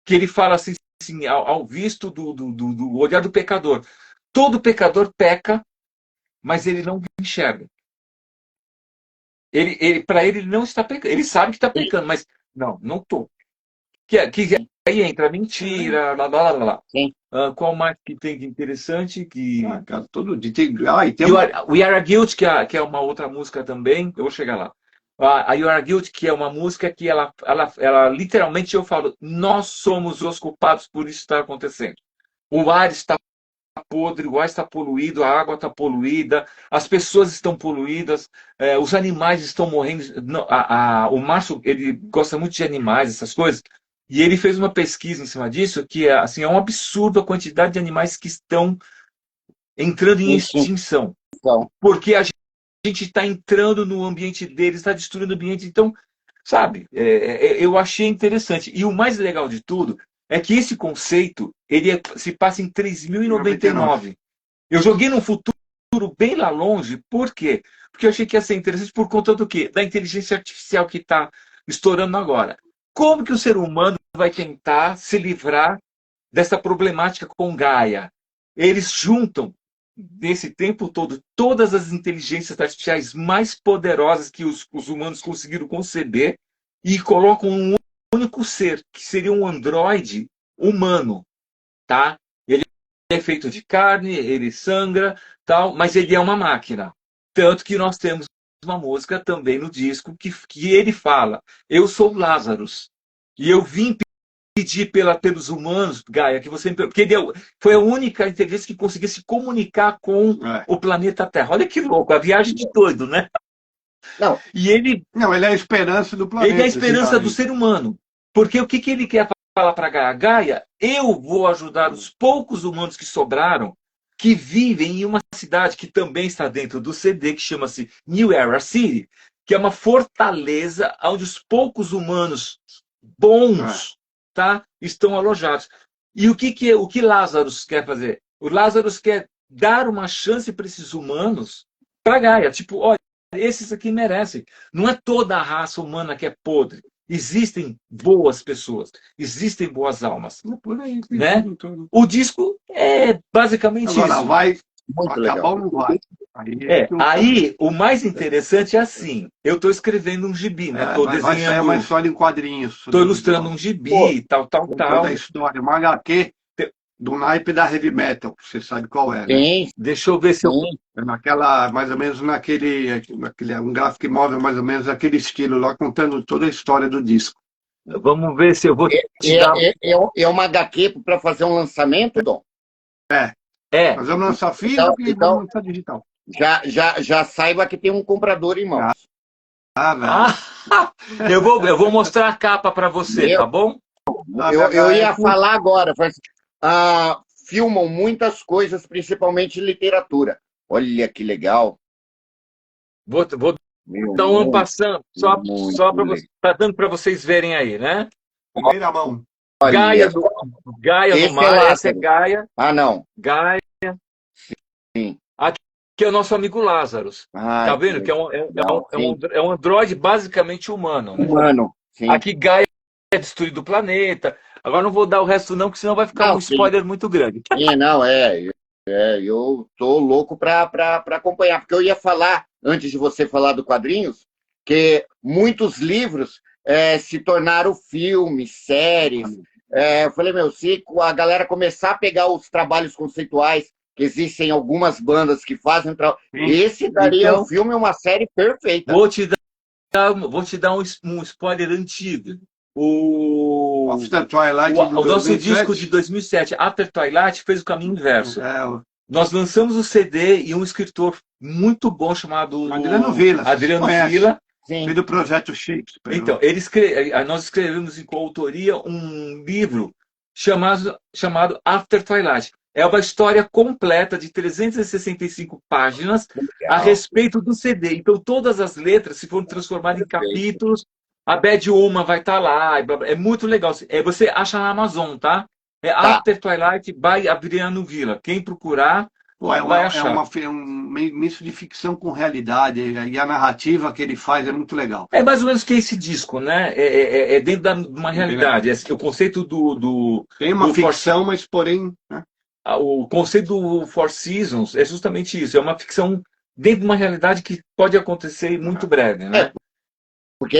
que ele fala assim, ao visto do olhar do pecador. Todo pecador peca, mas ele não enxerga. Para ele não está pecando. Ele sabe que está pecando, mas não estou. Que aí entra mentira, lá, lá, lá, lá. Qual mais que tem de interessante? Cara, todo dia tem... We Are a Guilt, que é uma outra música também. Eu vou chegar lá. A You Are a Guilt, que é uma música que ela literalmente eu falo, nós somos os culpados por isso estar acontecendo. O ar está podre, o ar está poluído, a água está poluída, as pessoas estão poluídas, os animais estão morrendo. O Márcio, ele gosta muito de animais, essas coisas, e ele fez uma pesquisa em cima disso, que assim, é um absurdo a quantidade de animais que estão entrando em extinção. Porque a gente está entrando no ambiente deles, está destruindo o ambiente. Então, sabe, eu achei interessante. E o mais legal de tudo é que esse conceito ele se passa em 3099. Eu joguei num futuro bem lá longe. Por quê? Porque eu achei que ia ser interessante por conta do quê? Da inteligência artificial que está estourando agora. Como que o ser humano vai tentar se livrar dessa problemática com Gaia? Eles juntam, nesse tempo todo, todas as inteligências artificiais mais poderosas que os humanos conseguiram conceber e colocam um único ser, que seria um androide humano, tá? Ele é feito de carne, ele sangra, tal, mas ele é uma máquina. Tanto que nós temos uma música também no disco que ele fala, eu sou Lazarus, e eu vim pedir pelos humanos, Gaia, que você... Porque ele foi a única inteligência que conseguia se comunicar com o planeta Terra. Olha que louco, a viagem de doido, né? Não, e ele é a esperança do planeta. Ele é a esperança do ser humano. Porque o que ele quer falar para Gaia? Gaia, eu vou ajudar os poucos humanos que sobraram, que vivem em uma cidade que também está dentro do CD, que chama-se New Era City, que é uma fortaleza onde os poucos humanos bons estão alojados. E o que Lazarus quer fazer? O Lazarus quer dar uma chance para esses humanos, para Gaia. Tipo, olha, esses aqui merecem. Não é toda a raça humana que é podre. Existem boas pessoas, existem boas almas. Por aí, né? O disco é basicamente agora, isso. Vai muito acabar legal. ou não vai? Aí, o mais interessante é assim, eu estou escrevendo um gibi, né? Estou Vai sair desenhando, uma história em quadrinhos. estou ilustrando um gibi, tal. Toda a história, uma HQ do naipe da heavy metal, você sabe qual é, né? Sim, Deixa eu ver se eu... Mais ou menos naquele um gráfico móvel, mais ou menos aquele estilo lá, contando toda a história do disco. Vamos ver se eu vou te dar... É uma HQ para fazer um lançamento, Dom? Nós vamos lançar físico e vamos lançar digital. Já saiba que tem um comprador em mãos. Eu vou mostrar a capa para você, tá bom? Eu ia falar agora. Filmam muitas coisas, principalmente literatura. Olha que legal. Vou dar um passando, só para dando para vocês verem aí, né? primeira mão. Gaia, Gaia no esse é mar, essa é Lázaro. Gaia. Ah, não. Gaia. Sim. Aqui é o nosso amigo Lazarus. Tá Ai, que vendo? Que legal. Sim. é um androide basicamente humano, né? Humano. Sim. Aqui Gaia é destruído o planeta. Agora não vou dar o resto não, porque senão vai ficar Não, um sim. spoiler muito grande. Sim, não, eu tô louco para acompanhar, porque eu ia falar, antes de você falar do quadrinhos, que muitos livros se tornaram filmes, séries. Eu falei, meu, se a galera começar a pegar os trabalhos conceituais, que existem algumas bandas que fazem, esse daria Então, um filme, uma série perfeita. vou te dar um spoiler antigo. O, After Twilight o de nosso disco 2007. de 2007, After Twilight, fez o caminho inverso. É, Nós lançamos o CD e um escritor muito bom chamado Adriano Villa. Adriano Conhece? Villa. Sim. Fez do Projeto Shakespeare. Então, nós escrevemos em coautoria um livro chamado After Twilight. É uma história completa de 365 páginas a respeito do CD. Então, todas as letras se foram transformadas em capítulos. A Bad Woman vai estar lá. É muito legal. Você acha na Amazon, tá? É After Twilight by Adriano Villa. Quem procurar vai achar. É um misto de ficção com realidade. E a narrativa que ele faz é muito legal. É mais ou menos que esse disco, né? É dentro de uma realidade. O conceito Tem uma do ficção, mas porém... Né? O conceito do Four Seasons é justamente isso. É uma ficção dentro de uma realidade que pode acontecer muito breve, né? Porque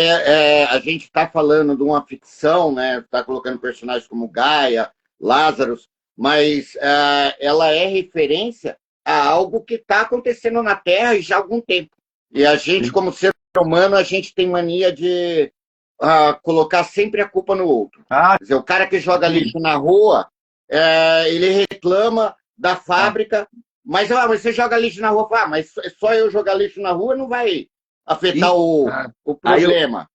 a gente está falando de uma ficção, né? Está colocando personagens como Gaia, Lazarus, mas ela é referência a algo que está acontecendo na Terra já há algum tempo. E a gente, como ser humano, a gente tem mania de colocar sempre a culpa no outro. Quer dizer, o cara que joga lixo na rua, ele reclama da fábrica, mas você joga lixo na rua, mas só eu jogar lixo na rua não vai afetar o problema.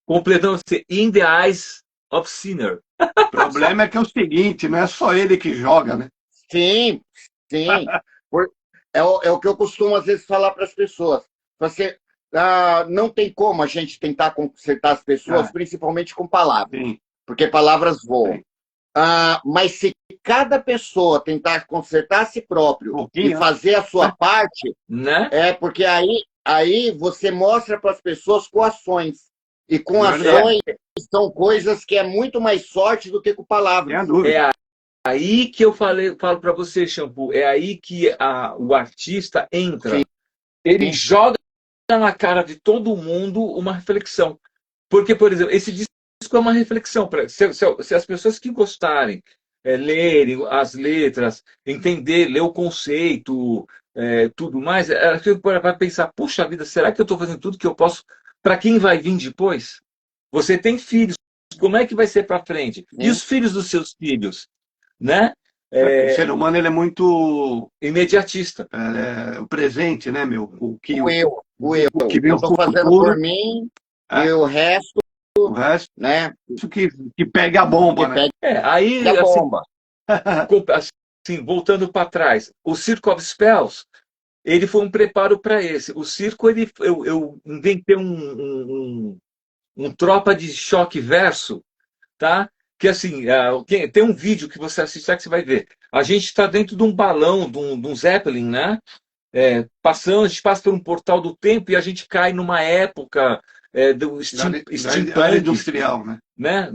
Completando-se in the eyes of sinner. O problema é que é o seguinte, não é só ele que joga, né? Sim, sim. É o que eu costumo, às vezes, falar para as pessoas. Não tem como a gente tentar consertar as pessoas, principalmente com palavras, porque palavras voam. Mas se cada pessoa tentar consertar a si próprio e fazer a sua parte, né? Porque aí você mostra para as pessoas com ações. E com ações são coisas que é muito mais sorte do que com palavras. É aí que eu falo para você, Shampoo, é aí que o artista entra. Sim. Ele joga na cara de todo mundo uma reflexão. Porque, por exemplo, esse disco é uma reflexão. Se as pessoas que gostarem lerem as letras, ler o conceito, tudo mais, vai pensar, puxa vida, será que eu estou fazendo tudo que eu posso para quem vai vir depois? Você tem filhos, como é que vai ser para frente? E os filhos dos seus filhos? Né? O ser humano ele é muito imediatista. O presente, né, meu? O eu estou fazendo por mim e o resto, né? Isso que pega a bomba, né? Aí, a bomba. Assim, voltando para trás, o Circle of Spells, ele foi um preparo para esse. O circo, eu inventei um tropa de choque verso, tá? Que assim, tem um vídeo que você assistir que você vai ver. A gente está dentro de um balão, de um Zeppelin, né? A gente passa por um portal do tempo e a gente cai numa época do steampunk industrial, né?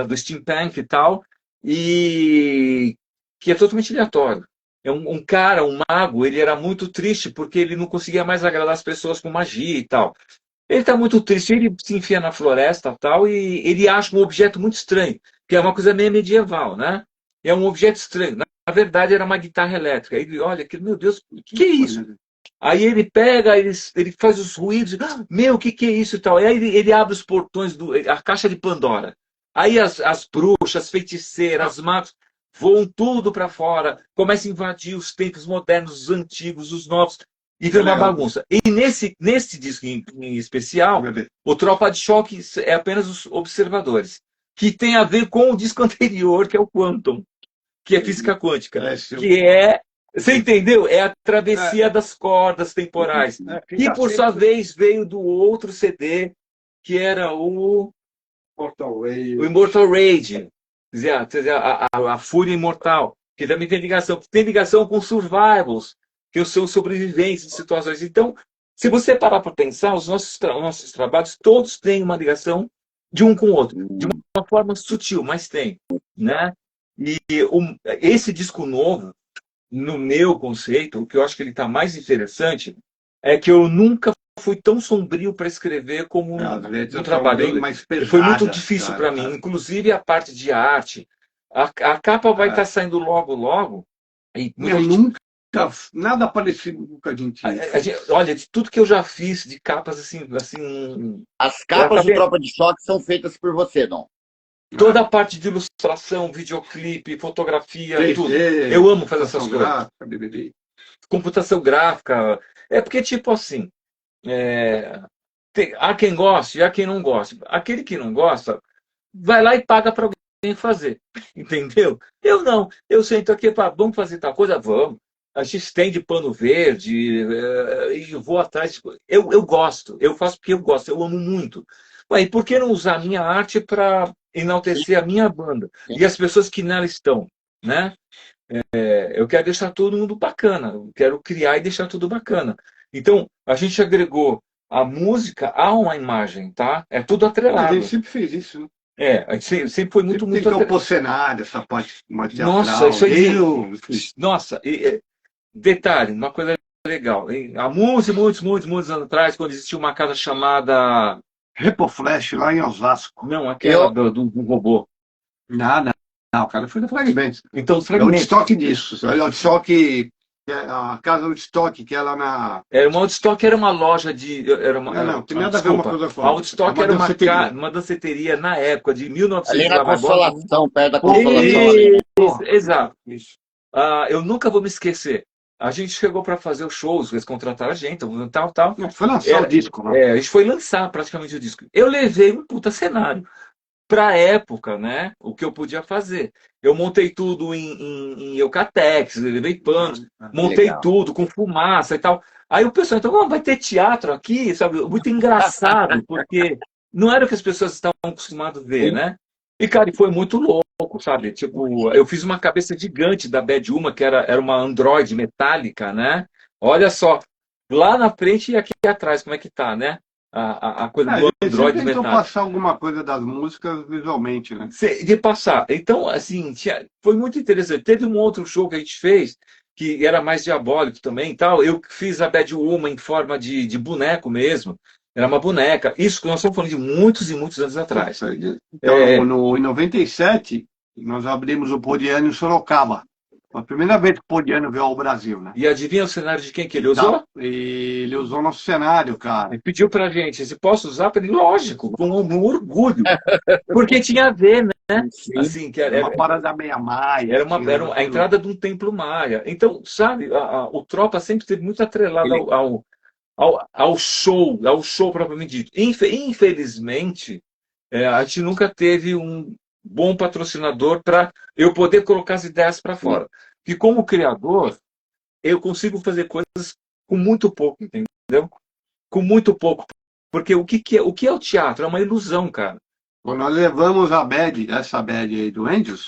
Do steampunk e tal, e que é totalmente aleatório. É um cara, um mago, ele era muito triste porque ele não conseguia mais agradar as pessoas com magia e tal. Ele está muito triste, ele se enfia na floresta tal, e ele acha um objeto muito estranho, que é uma coisa meio medieval, né? É um objeto estranho. Na verdade, era uma guitarra elétrica. Aí ele olha aquilo, meu Deus, o que é isso? Aí ele pega, ele faz os ruídos, meu, o que é isso e tal. E aí ele abre os portões, a caixa de Pandora. Aí as bruxas, as feiticeiras, as magos, voam tudo para fora, começam a invadir os tempos modernos, os antigos, os novos, e vira uma bagunça. E nesse disco em especial, o Tropa de Choque é apenas os observadores, que tem a ver com o disco anterior, que é o Quantum, que é física quântica, você entendeu? É a travessia das cordas temporais, que por sua vez veio do outro CD, que era o Portal Way. O Immortal Rage, quer dizer, a Fúria Imortal, que também tem ligação com Survivals, que são sobreviventes de situações. Então, se você parar para pensar, os nossos trabalhos todos têm uma ligação de um com o outro, de uma forma sutil, mas tem, né? E esse disco novo, no meu conceito, o que eu acho que ele está mais interessante é que eu nunca fui tão sombrio para escrever como no trabalho. Mais pesadas, foi muito difícil para mim, inclusive a parte de arte. A capa vai estar saindo logo. E nada parecido com o que a gente olha, de tudo que eu já fiz de capas assim. As capas do Tropa de Choque são feitas por você, não? Toda a parte de ilustração, videoclipe, fotografia, 3D, tudo. Eu amo fazer essas coisas. Gráfica, DVD. Computação gráfica. É porque, tipo assim, há quem goste e há quem não goste. Aquele que não gosta, vai lá e paga para alguém fazer. Entendeu? Eu não. Eu sento aqui, vamos fazer tal coisa? Vamos. A gente estende pano verde e vou atrás. Eu gosto. Eu faço porque eu gosto. Eu amo muito. Ué, e por que não usar a minha arte para enaltecer a minha banda e as pessoas que nela estão, né? Eu quero deixar todo mundo bacana, eu quero criar e deixar tudo bacana. Então, a gente agregou a música a uma imagem, tá? É tudo atrelado. A gente sempre fez isso, né? A gente sempre foi muito atrelado. Cenário, essa parte mais teatral. Nossa, isso aí... Nossa, detalhe, uma coisa legal. Há muitos anos atrás, quando existia uma casa chamada... Repoflash, lá em Osasco. Não, aquela do robô. Nada. Não, o cara foi da Fragmentos. Então, é o estoque disso. É o estoque, a casa do estoque, que é lá na... Era uma Woodstock, era uma loja de... Não, tem nada a ver uma coisa com a Woodstock era uma danceteria na época de 1900. Ali na Consolação, perto da Consolação. Exato. Isso. Eu nunca vou me esquecer. A gente chegou para fazer os shows, eles contrataram a gente, tal. Foi lançar o disco, né? A gente foi lançar praticamente o disco. Eu levei um puta cenário. Para a época, né? O que eu podia fazer. Eu montei tudo em Eucatex, levei panos, montei tudo com fumaça e tal. Aí o pessoal, então, vai ter teatro aqui, sabe? Muito engraçado, porque não era o que as pessoas estavam acostumadas a ver, né? E, cara, foi muito louco, sabe? Tipo, eu fiz uma cabeça gigante da Bad Uma, que era uma Android metálica, né? Olha só, lá na frente e aqui atrás, como é que tá, né? A coisa do Android metálico. Tentou passar alguma coisa das músicas visualmente, né? De passar. Então, assim, foi muito interessante. Teve um outro show que a gente fez, que era mais diabólico também e tal. Eu fiz a Bad Uma em forma de boneco mesmo. Era uma boneca. Isso que nós estamos falando de muitos e muitos anos atrás. Então, em 97, nós abrimos o Podiano em Sorocaba. A primeira vez que o Podiano veio ao Brasil, né? E adivinha o cenário de quem que ele usou? Ele usou nosso cenário, cara. Ele pediu pra gente, se posso usar? Eu falei, lógico, com orgulho. Porque tinha a ver, né? Sim. Assim, que era uma parada meia maia. Era a entrada de um templo maia. Então, sabe, o Tropa sempre teve muito atrelado ao show propriamente dito. Infelizmente, a gente nunca teve um bom patrocinador para eu poder colocar as ideias para fora. Porque como criador, eu consigo fazer coisas com muito pouco, entendeu? Com muito pouco. Porque o que é o teatro? É uma ilusão, cara. Quando nós levamos essa bad aí do Angels,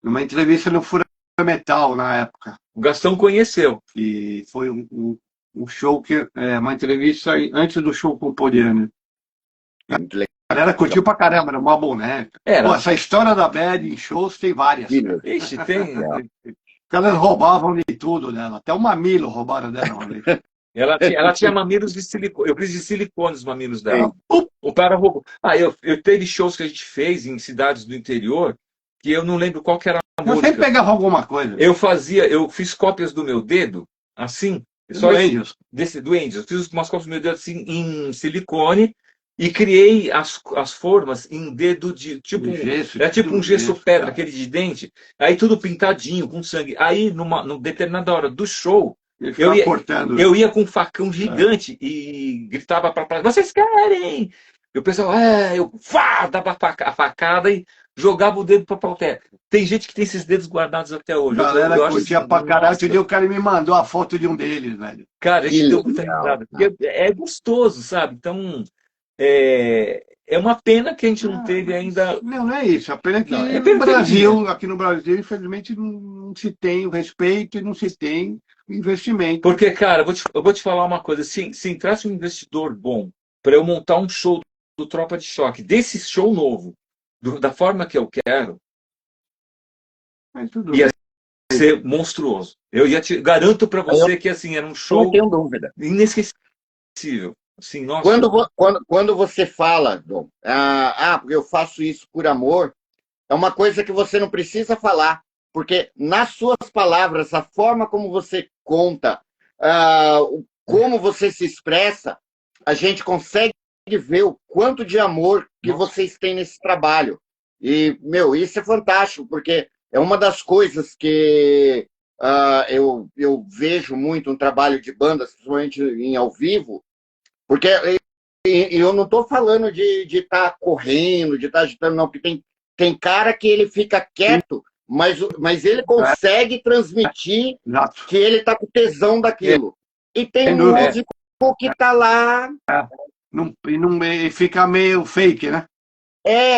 numa entrevista no Fura Metal na época. O Gastão conheceu. E foi um show uma entrevista antes do show com o Podiano. A galera curtiu pra caramba, era uma boneca. Pô, essa história da Bad em shows tem várias. Ixi, tem. Elas roubavam de tudo dela. Até o mamilo roubaram dela uma vez. Ela tinha mamilos de silicone. Eu fiz de silicone os mamilos dela. O cara roubou. Eu teve shows que a gente fez em cidades do interior que eu não lembro qual que era a música. Você sempre pegava alguma coisa. Eu fiz cópias do meu dedo, assim. Do Angels. Do Angels. Fiz umas cópias do meu dedo assim, em silicone. E criei as formas em dedo de... tipo um gesso pedra, cara. Aquele de dente. Aí tudo pintadinho, com sangue. Aí, numa determinada hora do show, eu ia com um facão gigante e gritava para praia, vocês querem? E o pessoal, eu dava a facada e jogava o dedo para a plateia. Tem gente que tem esses dedos guardados até hoje. A galera curtia pra caralho. Outro dia o cara me mandou a foto de um deles, velho. Cara, a gente deu muita risada. É gostoso, sabe? Então... é uma pena que a gente não teve mas ainda. não é isso. A pena é que Não, é no perfeitinho. Brasil, aqui no Brasil, infelizmente, não se tem o respeito e não se tem o investimento. Porque, cara, eu vou te falar uma coisa. Se entrasse um investidor bom para eu montar um show do Tropa de Choque, desse show novo, da forma que eu quero, Mas tudo ia bem. ser monstruoso. Eu ia te garanto para Eu você que assim era um não show tenho dúvida. inesquecível. Assim, nossa. Quando você fala, Dom, porque eu faço isso por amor, é uma coisa que você não precisa falar, porque nas suas palavras, a forma como você conta, como você se expressa, a gente consegue ver o quanto de amor que Nossa. vocês têm nesse trabalho. E, meu, isso é fantástico, porque é uma das coisas que eu vejo muito um trabalho de bandas, principalmente em ao vivo, porque eu não estou falando de estar correndo, de estar agitando, não, porque tem cara que ele fica Sim, quieto, mas ele consegue transmitir exato. que ele está com tesão daquilo. E tem Sem dúvida. músico que está lá, E fica meio fake, né?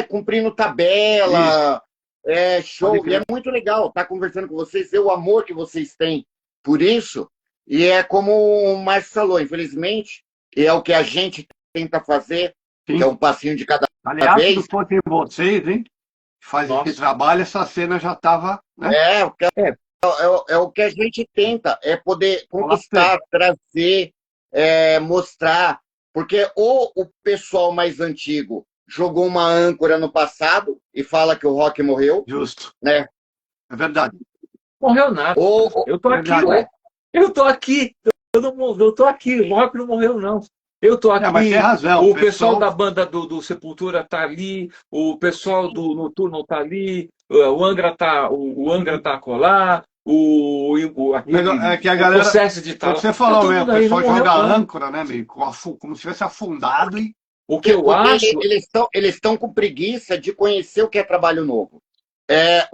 cumprindo Isso, tabela, pode show, e é crer. muito legal estar conversando com vocês, ver o amor que vocês têm por isso, e é como o Márcio falou, infelizmente, e é o que a gente tenta fazer, que é Sim. um passinho de cada Aliás, se não vez, fossem vocês, hein? Que fazem esse Nossa. trabalho, essa cena já estava, né? porque É, é o que a gente tenta, é poder Falar pra você. conquistar, trazer, mostrar, porque ou o pessoal mais antigo jogou uma âncora no passado e fala que o rock morreu, Justo. né? É verdade. morreu nada. Ou Eu tô aqui, Verdade. ué. Eu tô aqui. Eu tô aqui. O Rock não morreu, não. Eu tô Mas tem aqui. razão. O O pessoal pessoal. da banda do Sepultura tá ali. O pessoal do Noturno tá ali. O Angra tá colar. É que a O galera. Possessed tá Foi o que lá. você Tá falou todo mesmo. O mundo aí. Não pessoal morreu, joga não. âncora, né, meio? Como se tivesse afundado e. O que eu porque acho. eles estão com preguiça de conhecer o que é trabalho novo. É,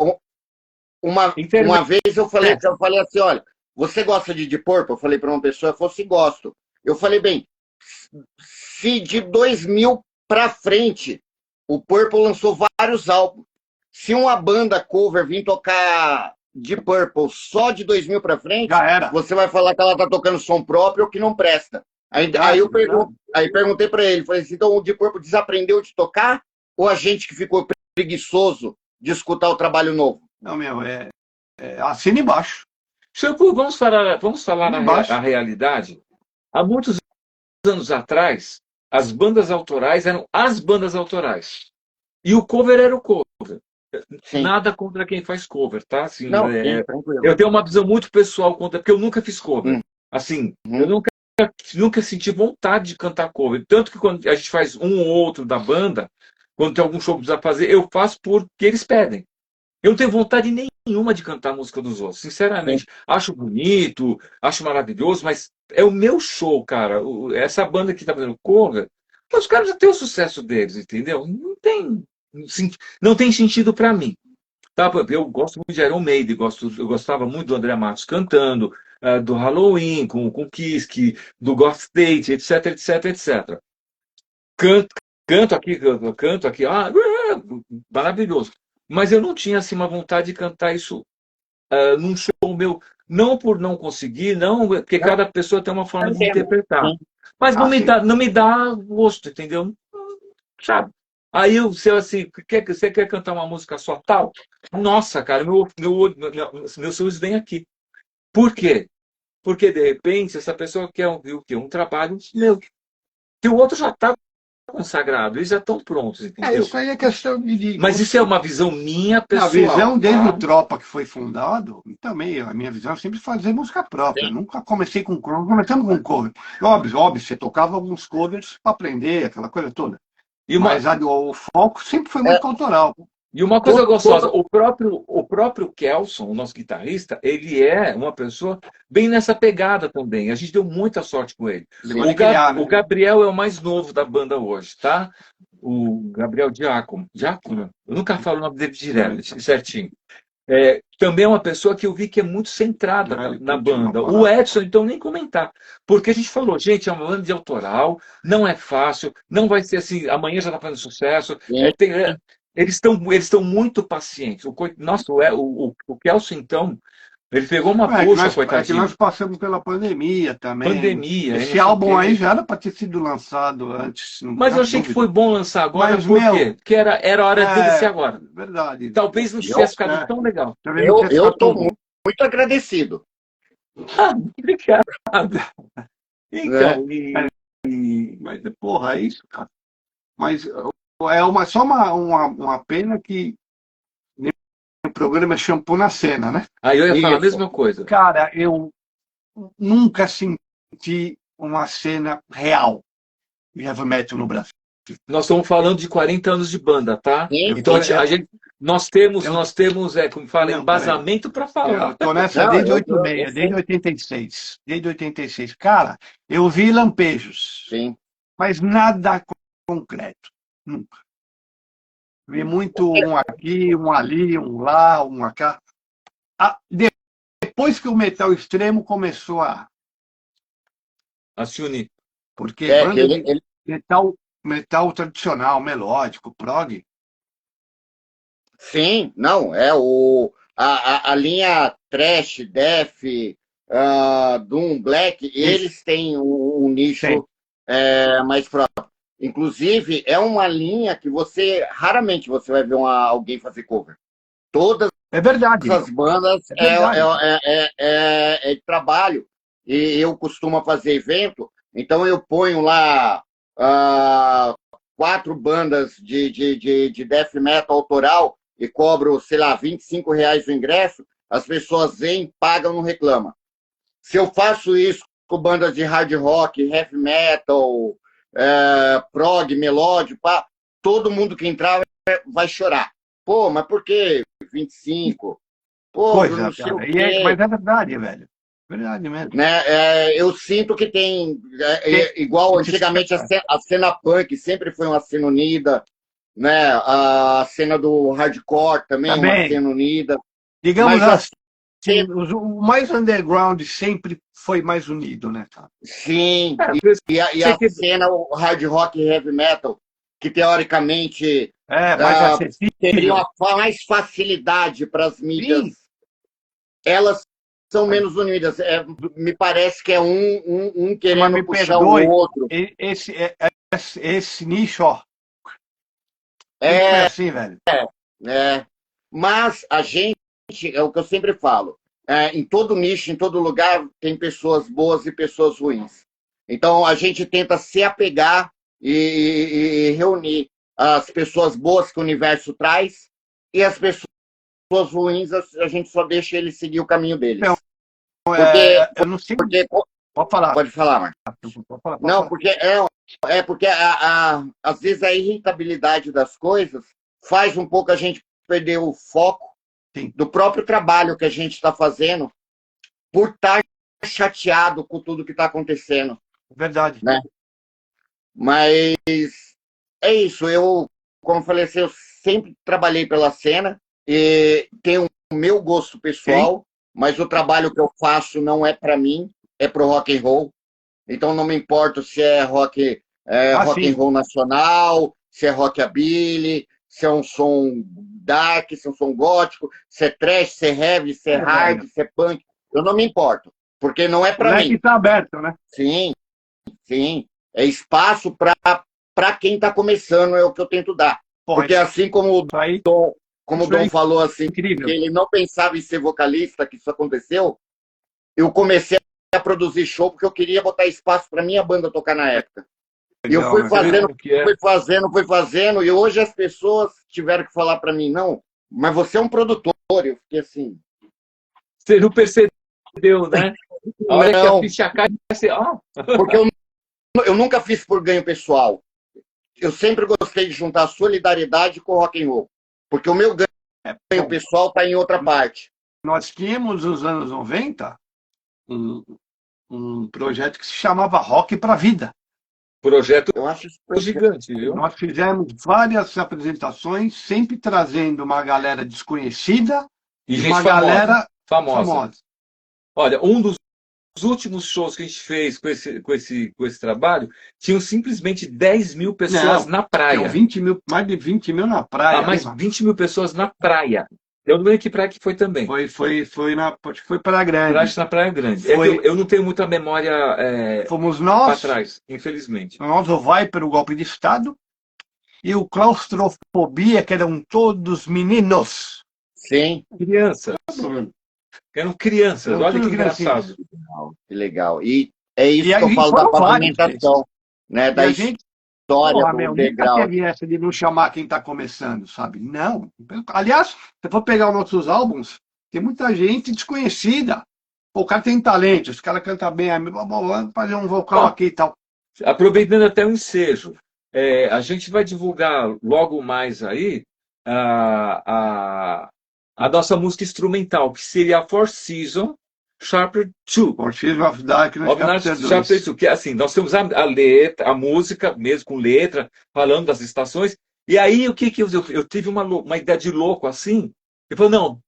uma Internet. vez eu falei assim, olha, você gosta de Deep Purple? Eu falei para uma pessoa, ela falou assim, gosto. Eu falei, bem, se de 2000 para frente o Purple lançou vários álbuns, se uma banda cover vir tocar Deep Purple só de 2000 para frente, Já era. você vai falar que ela tá tocando som próprio ou que não presta. Aí Verdade, eu verdade. perguntei para ele, falei assim, então o Deep Purple desaprendeu de tocar ou a gente que ficou preguiçoso de escutar o trabalho novo? Não, meu, assina embaixo. Shampoo, vamos falar Assina embaixo. a realidade. Há muitos anos atrás, as bandas autorais eram as bandas autorais. E o cover era o cover. Sim. Nada contra quem faz cover, tá? Assim, Não, sim, tranquilo. eu tenho uma visão muito pessoal contra, porque eu nunca fiz cover. Uhum. Assim, eu nunca senti vontade de cantar cover. Tanto que quando a gente faz um ou outro da banda, quando tem algum show que precisa fazer, eu faço porque eles pedem. Eu não tenho vontade nenhuma de cantar a música dos outros, sinceramente. Acho bonito, acho maravilhoso, mas é o meu show, cara. Essa banda que tá fazendo cover, os caras já têm o sucesso deles, entendeu? Não tem sentido para mim. Tá? Eu gosto muito de Iron Maiden, eu gostava muito do André Matos cantando, do Halloween, com Kiss, do Goth State, etc, etc, etc. Canto, canto aqui, maravilhoso. Mas eu não tinha assim uma vontade de cantar isso num show meu, não por não conseguir, não, porque cada pessoa tem uma forma de Entendo. interpretar. Sim. Mas Sim. não me dá gosto, entendeu? Sabe? Aí se eu assim, você quer cantar uma música só tal? Nossa, cara, meu sorriso vem aqui. Por quê? Porque de repente essa pessoa quer ouvir o quê? Um trabalho meu, que o outro já está consagrado, eles já estão prontos, entendeu? Isso aí é questão de. Mas isso é uma visão minha A pessoal. visão desde Tá? o Tropa que foi fundado, e também a minha visão é sempre fazer música própria. Sim. Nunca comecei com cover, começamos com cover. Óbvio, você tocava alguns covers para aprender, aquela coisa toda. E uma, Mas o foco sempre foi muito autoral. E uma coisa gostosa, Todo- o próprio Kelson, o nosso guitarrista, ele é uma pessoa bem nessa pegada também. A gente deu muita sorte com ele. Ele gosta de criar, né? O Gabriel é o mais novo da banda hoje, tá? O Gabriel Giacomo. Giacomo? Eu nunca falo o nome dele direto, certinho. também é uma pessoa que eu vi que é muito centrada na banda. Não, O Edson, então, nem comentar. Porque a gente falou, gente, é uma banda de autoral, não é fácil, não vai ser assim, amanhã já está fazendo sucesso. Sim. Eles estão muito pacientes. Nossa, o Kelso, então, ele pegou uma É que puxa, nós, é que coitadinho. nós passamos pela pandemia também. Pandemia. Esse não sei álbum o quê. aí já era para ter sido lançado antes. Não Mas tenha eu achei que dúvida. foi bom lançar agora, Mas, por meu, quê? Porque era a hora dele ser agora. verdade. Talvez não Eu- tivesse ficado tão legal. Também não tinha Eu ficado tão estou bom. muito agradecido, Ah, obrigado. né? Então, Mas, porra, é isso, cara. Mas só uma pena que o programa é Shampoo na Cena, né? aí eu ia falar a Isso. mesma coisa. Cara, eu nunca senti uma cena real de heavy metal no Brasil. Nós estamos falando de 40 anos de banda, tá? Sim, Então sim. nós temos, como fala, Não, embasamento para Eu falar. tô nessa Não, desde eu 86, sei. desde 86. Desde 86. Cara, eu vi lampejos, Sim. mas nada concreto. Nunca. Vi muito um aqui, um ali, um lá, um cá. Depois que o metal extremo começou a. A se unir. Porque Que banda de metal tradicional, melódico, prog. sim, não, a linha Thrash, Death, Doom, Black, eles têm um nicho Tem. mais próprio. Inclusive, é uma linha que raramente você vai ver alguém fazer cover. Todas É verdade. as bandas É verdade. é de trabalho. E eu costumo fazer evento, então eu ponho lá 4 bandas de death metal autoral e cobro, sei lá, R$ 25 o ingresso, as pessoas vêm, pagam, não reclamam. Se eu faço isso com bandas de hard rock, heavy metal, prog, melódio, todo mundo que entrar vai chorar. Pô, mas por que 25? Pô, Pois não é, sei o cara. quê. Mas é verdade, velho. Verdade mesmo. Né? Eu sinto que tem, igual antigamente a cena punk sempre foi uma cena unida, né? A cena do hardcore também uma Também. cena unida. Digamos Mas assim, o mais underground sempre foi mais unido, né, cara? sim, É, e a cena o hard rock e heavy metal, que teoricamente Mais acessível. teria mais facilidade para as mídias, Sim. elas são menos unidas. Me parece que é um querendo me puxar perdoe, o outro. Esse nicho, ó. Sempre foi assim, velho. Mas a gente, é o que eu sempre falo, em todo nicho, em todo lugar, tem pessoas boas e pessoas ruins. Então a gente tenta se apegar e reunir as pessoas boas que o universo traz e as pessoas ruins, a gente só deixa eles seguir o caminho deles. Não, eu não sei. Pode falar. Pode falar, Marcos. Pode falar. Não, porque porque às vezes a irritabilidade das coisas faz um pouco a gente perder o foco do próprio trabalho que a gente está fazendo por estar chateado com tudo que está acontecendo. Verdade. Né? Mas é isso, como eu falei assim, eu sempre trabalhei pela cena e tenho o meu gosto pessoal, mas o trabalho que eu faço não é para mim, é pro rock and roll. Então não me importo se é rock and roll nacional, se é rockabilly, se é um som dark, se é um som gótico, se é trash, se é heavy, se é hard, se é punk. Eu não me importo, porque não é para mim. Está aberto, né? Sim. É espaço para quem está começando, é o que eu tento dar. Porque assim como o Dom falou assim, que ele não pensava em ser vocalista, que isso aconteceu, eu comecei a produzir show porque eu queria botar espaço para minha banda tocar na época. E eu fui fazendo, e hoje as pessoas tiveram que falar para mim, não, mas você é um produtor. Eu fiquei assim... Você não percebeu, né? A hora que a ficha cai, você... Porque eu nunca fiz por ganho pessoal. Eu sempre gostei de juntar solidariedade com rock and roll. Porque o meu ganho pessoal está em outra parte. Nós tínhamos, nos anos 90, um projeto que se chamava Rock para a Vida. Projeto eu acho gigante, viu? Nós fizemos várias apresentações, sempre trazendo uma galera desconhecida E E gente uma famosa. galera Famosa. famosa. Olha, um dos últimos shows que a gente fez com esse trabalho, tinham simplesmente 10 mil pessoas Não, na tinham praia. 20 mil, mais de 20 mil na praia. Mais 20 mil pessoas na praia. Eu não lembro que praia que foi também. Foi acho que foi Praia Grande. Acho que na Praia Grande. É que Foi, eu não tenho muita memória fomos para nós, trás, infelizmente. o Viper, o golpe de Estado, e o Claustrofobia, que eram todos meninos. Sim. Crianças. Eram crianças. Eram Olha tudo que engraçado. Que legal. E é isso E a que eu gente falo da foram vários pavimentação, né? E Da a gente, história porra, do meu, nunca degrau. teve essa de não chamar quem tá começando, sabe? Não. Aliás, se for pegar os nossos álbuns, tem muita gente desconhecida. Pô, o cara tem talento, esse cara canta bem, vamos fazer um vocal Bom, aqui e tal. aproveitando até o ensejo, a gente vai divulgar logo mais aí a, a nossa música instrumental, que seria a Four Seasons Chapter 2. For Season of Darkness, Of Night Chapter 2. Chapter 2, que é assim, nós temos a letra, a música, mesmo com letra, falando das estações, e aí o que eu tive uma ideia de louco assim, eu falei, não,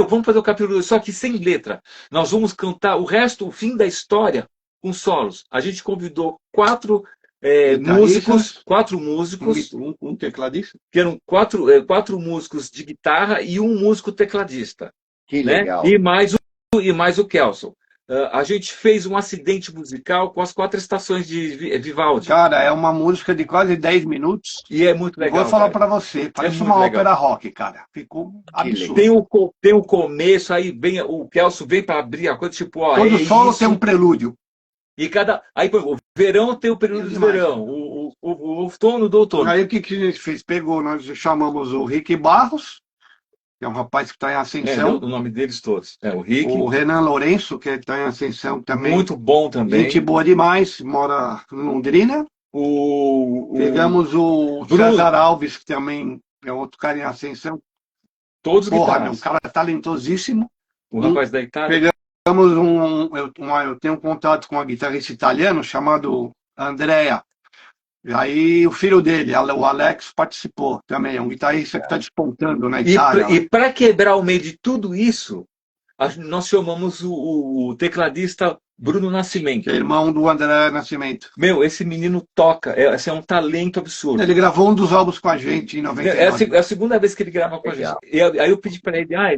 vamos fazer o capítulo 2, só que sem letra. Nós vamos cantar o resto, o fim da história, com solos. A gente convidou quatro músicos, Um tecladista. que eram quatro músicos de guitarra e um músico tecladista, Que né? legal. E mais o Kelson. A gente fez um acidente musical com as 4 estações de Vivaldi. Cara, é uma música de quase 10 minutos. E é muito legal. Vou falar cara. para você, parece muito uma legal. ópera rock, cara. Ficou absurdo. Tem o começo, aí vem o Kelson vem para abrir a coisa, tipo, ó, Todo solo isso. tem um prelúdio. E aí o verão tem o período de verão, o outono do outono. Aí o que a gente fez? Pegou, nós chamamos o Rick Barros, que é um rapaz que está em ascensão. O nome deles todos. O Rick. O Renan Lourenço, que está em ascensão também. Muito bom também. Gente boa demais, mora em Londrina. Pegamos o César Alves, que também é outro cara em ascensão. Todos Porra, um cara talentosíssimo. O rapaz da Itália. Pegamos eu tenho um contato com um guitarrista italiano chamado Andrea. E aí o filho dele, o Alex, participou também. É um guitarrista que está despontando na Itália. E para quebrar o meio de tudo isso, nós chamamos o tecladista Bruno Nascimento. Que é irmão do André Nascimento. Meu, esse menino toca, é um talento absurdo. Ele gravou um dos álbuns com a gente em 99. É a segunda vez que ele grava com a gente. E aí eu pedi para ele, a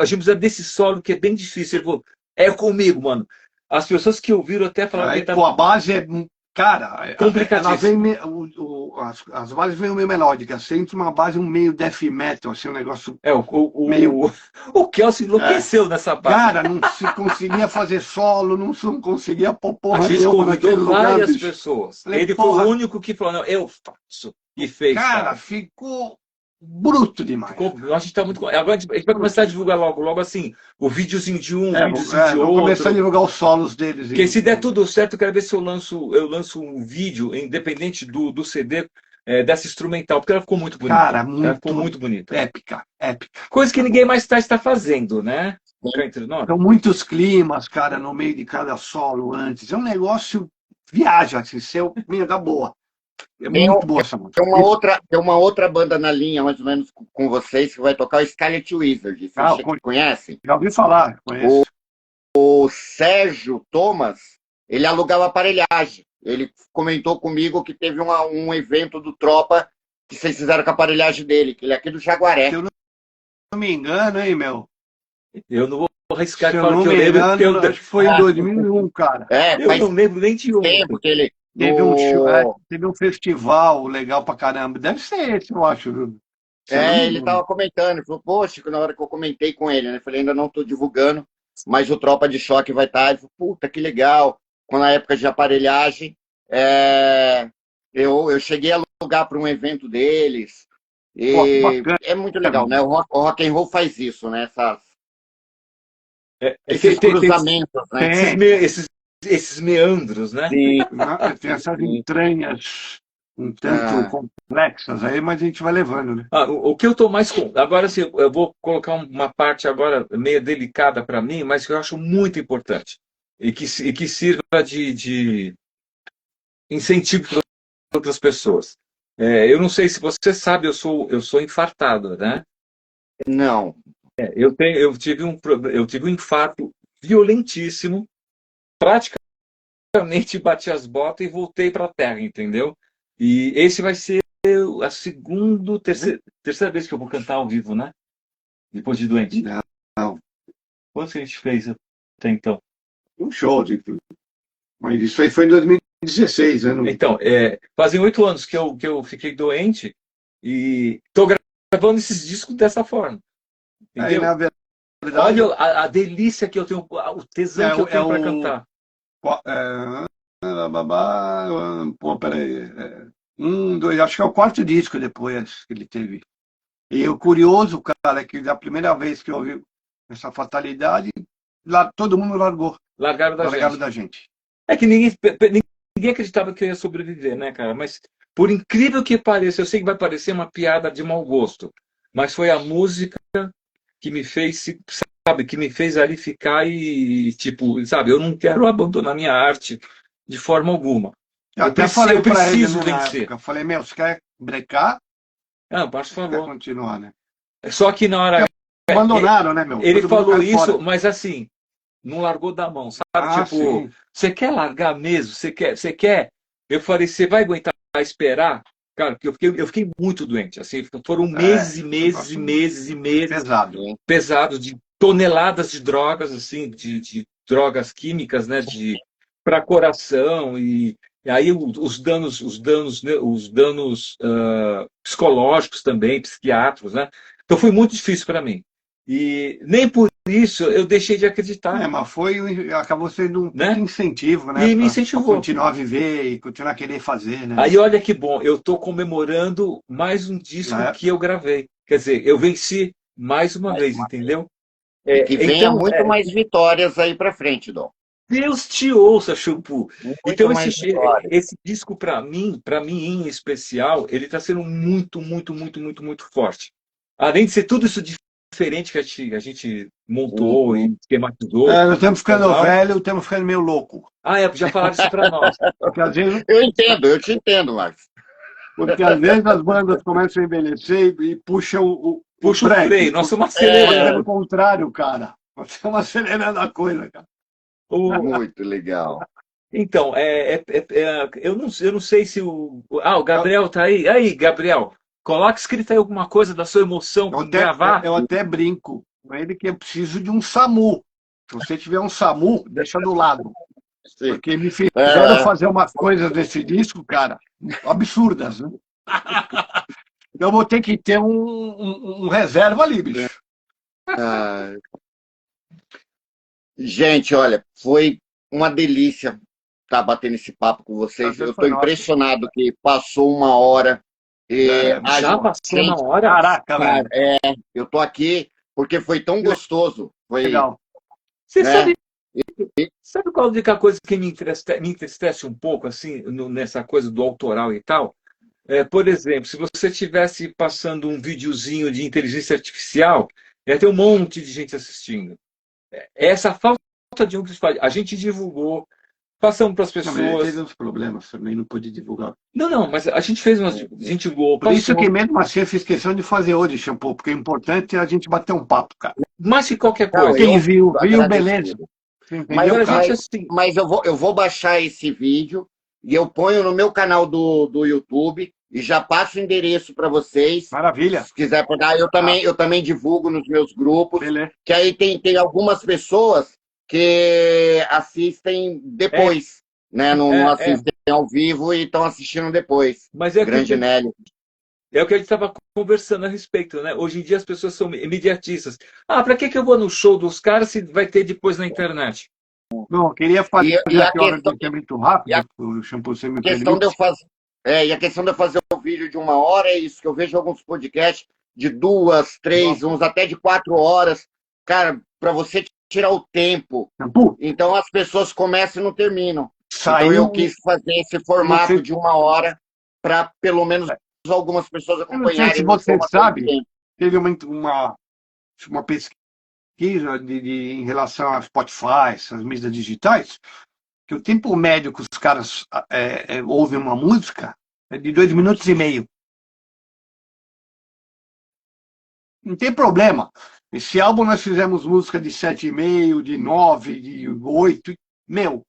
gente precisa desse solo que é bem difícil. Ele falou, é comigo, mano. As pessoas que ouviram até falaram aí, que a base é, cara, ela vem, as bases vêm meio melódicas, sempre uma base meio death metal, assim, um negócio meio... O Kelson enlouqueceu nessa base. Cara, não se conseguia fazer solo, não conseguia pôr porra a gente convidou várias pessoas. Ele foi o único que falou, não, eu faço. E fez. Cara, ficou bruto demais. A gente tá muito. Agora a gente vai começar a divulgar logo assim, o videozinho de um, o videozinho de outro. Vou começar a divulgar os solos deles. Porque se der tudo certo, eu quero ver se eu lanço um vídeo, independente do CD, dessa instrumental, porque ela ficou muito bonita. Cara, ela ficou muito bonita. Épica. Coisa que ninguém mais está fazendo, né? Entre nós. São muitos climas, cara, no meio de cada solo antes. É um negócio, viaja, assim, meio da boa. É muito boa essa música. Tem uma outra banda na linha, mais ou menos, com vocês, que vai tocar o Scarlet Wizard. Vocês conhecem? Já ouvi falar, conheço. O Sérgio Thomas, ele alugava aparelhagem. Ele comentou comigo que teve um evento do Tropa que vocês fizeram com a aparelhagem dele, que ele é aqui do Jaguaré. Se eu não me engano, hein, meu? Eu não vou arriscar de falar que eu lembro. Acho que foi em 2001, cara. Eu não lembro nem de um. Tempo que ele... Teve um festival legal pra caramba. Deve ser esse, eu acho. Ele tava comentando. Ele falou, poxa, na hora que eu comentei com ele, né? Eu falei, ainda não tô divulgando, mas o Tropa de Choque vai estar. Ele falou, puta, que legal. Quando na época de aparelhagem, eu cheguei a alugar para um evento deles. E é muito legal, né? O rock and roll faz isso, né? Esses cruzamentos, né? Esses meandros, né? Sim. Tem essas entranhas um tanto complexas aí, mas a gente vai levando, né? O que eu estou mais com... Agora, sim, eu vou colocar uma parte agora meio delicada para mim, mas que eu acho muito importante. E que sirva de incentivo para outras pessoas. Eu não sei se você sabe, eu sou infartado, né? Não. eu tive um infarto violentíssimo, praticamente bati as botas e voltei para a Terra, entendeu? E esse vai ser a terceira vez que eu vou cantar ao vivo, né? Depois de doente. Não, Quantos que a gente fez até então? um show. Mas isso aí foi em 2016, né? Então, fazem 8 anos que eu fiquei doente e estou gravando esses discos dessa forma, Aí, entendeu? na verdade, Olha a delícia que eu tenho, o tesão que eu tenho para cantar. Pô, peraí. Dois, acho que é o quarto disco depois que ele teve. E o curioso, cara, é que da primeira vez que eu ouvi essa fatalidade, lá todo mundo Largaram da largaram gente. da gente. É que ninguém acreditava que eu ia sobreviver, né, cara? Mas, por incrível que pareça, eu sei que vai parecer uma piada de mau gosto, mas foi a música que me fez, sabe, que me fez ali ficar e, tipo, sabe, eu não quero abandonar minha arte de forma alguma. Eu até falei Eu pra ele, preciso né, na vencer. época, eu falei, meu, você quer brecar Ah, por ou quer favor. continuar, né? Só que na hora. Abandonaram, né, meu? Ele Todo mundo falou caiu fora. isso, mas assim, não largou da mão, sabe? Ah, Tipo, sim. você quer largar mesmo? Você quer? Eu falei, você vai aguentar esperar? Cara, porque eu fiquei muito doente, assim, foram meses e meses e Negócio meses e meses pesado. pesados de toneladas de drogas, assim, de drogas químicas, né, para coração e aí os danos psicológicos também, psiquiátricos, né? Então foi muito difícil para mim. E nem por isso eu deixei de acreditar, Mas acabou sendo um puto né? incentivo, né, E me pra incentivou. continuar a viver e continuar a querer fazer, né? Aí olha que bom, eu estou comemorando mais um disco Né? que eu gravei. Quer dizer, eu venci mais uma vez, entendeu? E que venha Então, muito mais vitórias aí pra frente, Dom. Deus te ouça, Chupu. Muito Então mais vitórias. esse disco para mim em especial, ele está sendo muito, muito, muito, muito, muito forte. Além de ser tudo isso diferente que a gente montou Uhum. e esquematizou, Nós estamos ficando tal. velho, estamos ficando meio louco. Já falaram isso para nós. Porque às vezes, Eu te entendo, Marcos. porque às vezes as bandas começam a envelhecer e puxam o Puxa o freio. freio, nós estamos Mas pelo acelerando. contrário, cara. Nós estamos acelerando a coisa, cara. O- Muito legal. Então, eu não sei se o Gabriel tá aí. Aí, Gabriel, coloca escrito aí alguma coisa da sua emoção Eu com até, gravar. eu até brinco com ele que eu preciso de um SAMU. Se você tiver um SAMU, deixa do lado. Sim. Porque me fizeram fazer umas coisas desse disco, cara, absurdas, né? Eu vou ter que ter um reserva ali, bicho. Ah, gente, olha, foi uma delícia estar batendo esse papo com vocês. Prazer Eu foi estou nosso. impressionado que passou uma hora. Já passou uma hora? Caraca, velho. Eu estou aqui porque foi tão gostoso. Foi, Legal. Você né? sabe qual a única coisa que me entristece um pouco, assim, nessa coisa do autoral e tal? Por exemplo, se você estivesse passando um videozinho de inteligência artificial, ia ter um monte de gente assistindo. Essa falta de um a gente divulgou, passamos para as Não, mas ele pessoas. teve uns problemas também, não pude divulgar. Não, mas a gente fez a gente divulgou, Por isso passou. que mesmo assim eu fiz questão de fazer hoje, Shampoo, porque o importante é a gente bater um papo, cara. Mais que qualquer Não, coisa. Quem viu, agradecido. beleza. Você Mas, entendeu, Agora a cara? gente assim. mas eu vou baixar esse vídeo e eu ponho no meu canal do YouTube e já passo o endereço para vocês. Maravilha. Se quiser pegar, eu também divulgo nos meus grupos. Beleza. Que aí tem algumas pessoas que assistem depois, né? Não assistem ao vivo e estão assistindo depois. Mas Grande Nélio. é o que a gente estava conversando a respeito, né? Hoje em dia as pessoas são imediatistas. Para que eu vou no show dos caras se vai ter depois na internet? Não, eu queria fazer E a aqui hora questão, de ser muito rápido, e a o Shampoo você me questão de eu permite. fazer. E a questão de eu fazer um vídeo de 1 hora é isso, que eu vejo alguns podcasts de 2, 3, uns até de 4 horas. Cara, para você tirar o tempo. Shampoo, Então as pessoas começam e não terminam. Então saiu. eu quis fazer esse formato Você- de 1 hora para pelo menos algumas pessoas Eu não sei se acompanharem. Não você for uma sabe, coisa de teve uma pesquisa em relação a Spotify, essas mídias digitais, que o tempo médio que os caras ouvem uma música é de 2 minutos e meio. Não tem problema. Esse álbum nós fizemos música de 7,5, de 9, de 8. Meu,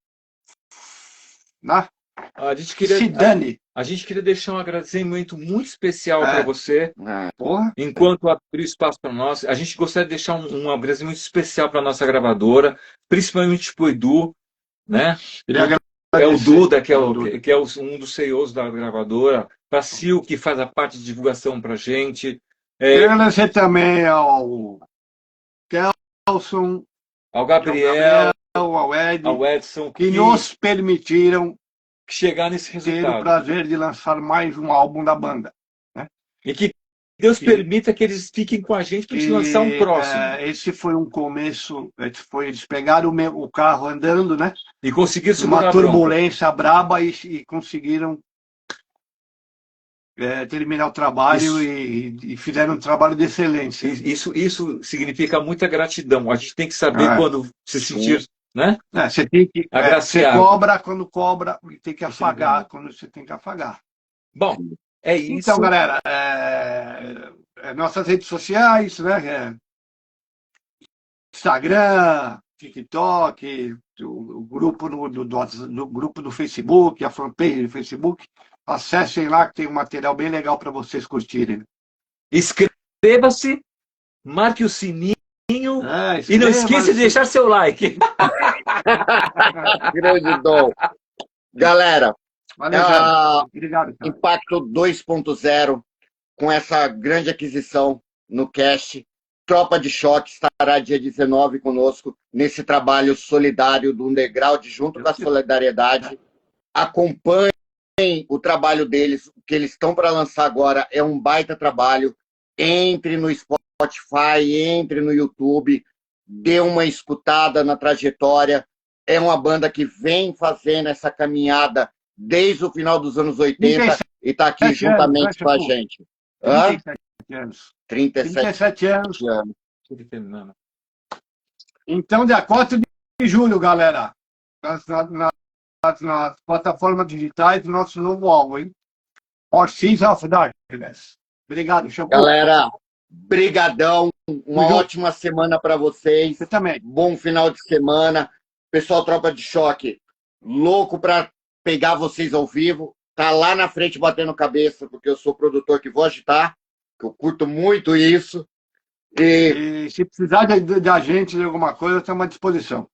né? A gente queria, Se dane. a gente queria deixar um agradecimento muito especial para você, Porra. enquanto abriu espaço para nós. A gente gostaria de deixar um agradecimento especial para a nossa gravadora, principalmente para o Edu, né? É o Duda, que é um dos CEOs da gravadora, para Sil, que faz a parte de divulgação para a gente. Quero agradecer também ao Kelson, Ao Gabriel, ao Ed, ao Edson, que nos permitiram chegar nesse ter o resultado. prazer de lançar mais um álbum da banda. E que Deus permita que eles fiquem com a gente para a gente lançar um próximo. Esse foi um começo, eles pegaram o carro andando, né? E conseguiram Uma segurar a turbulência braba e conseguiram terminar o trabalho e fizeram um trabalho de excelência. Isso significa muita gratidão. A gente tem que saber quando se sentir, né? Você tem que você cobra quando cobra e tem que afagar quando você tem que afagar. Bom, é isso. Então, galera, nossas redes sociais, né? Instagram, TikTok, o grupo do grupo do Facebook, a fanpage do Facebook. Acessem lá que tem um material bem legal para vocês curtirem. Inscreva-se, marque o sininho e não esqueça de deixar seu like. Grande Dom. Galera, obrigado, Impacto 2.0, com essa grande aquisição no Cash, Tropa de Choque estará dia 19 conosco nesse trabalho solidário do Underground junto com a Solidariedade. Acompanhem o trabalho deles, o que eles estão para lançar agora é um baita trabalho. Entre no Spotify, entre no YouTube, dê uma escutada na trajetória. É uma banda que vem fazendo essa caminhada desde o final dos anos 80 e está aqui juntamente com a gente. 37 anos. 37 anos. Então, dia 4 de julho, galera, nas plataformas digitais do nosso novo álbum, hein? Horses of Darkness. Obrigado, Shampoo. Galera, brigadão. Uma ótima semana para vocês. Você também. Bom final de semana. Pessoal, Tropa de Choque, louco para pegar vocês ao vivo. Tá lá na frente batendo cabeça, porque eu sou produtor que vou agitar, que eu curto muito isso. E se precisar da gente de alguma coisa, estamos à disposição.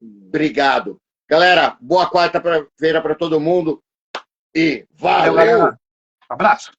Obrigado. Galera, boa quarta-feira para todo mundo. E valeu! Valeu, galera. Abraço.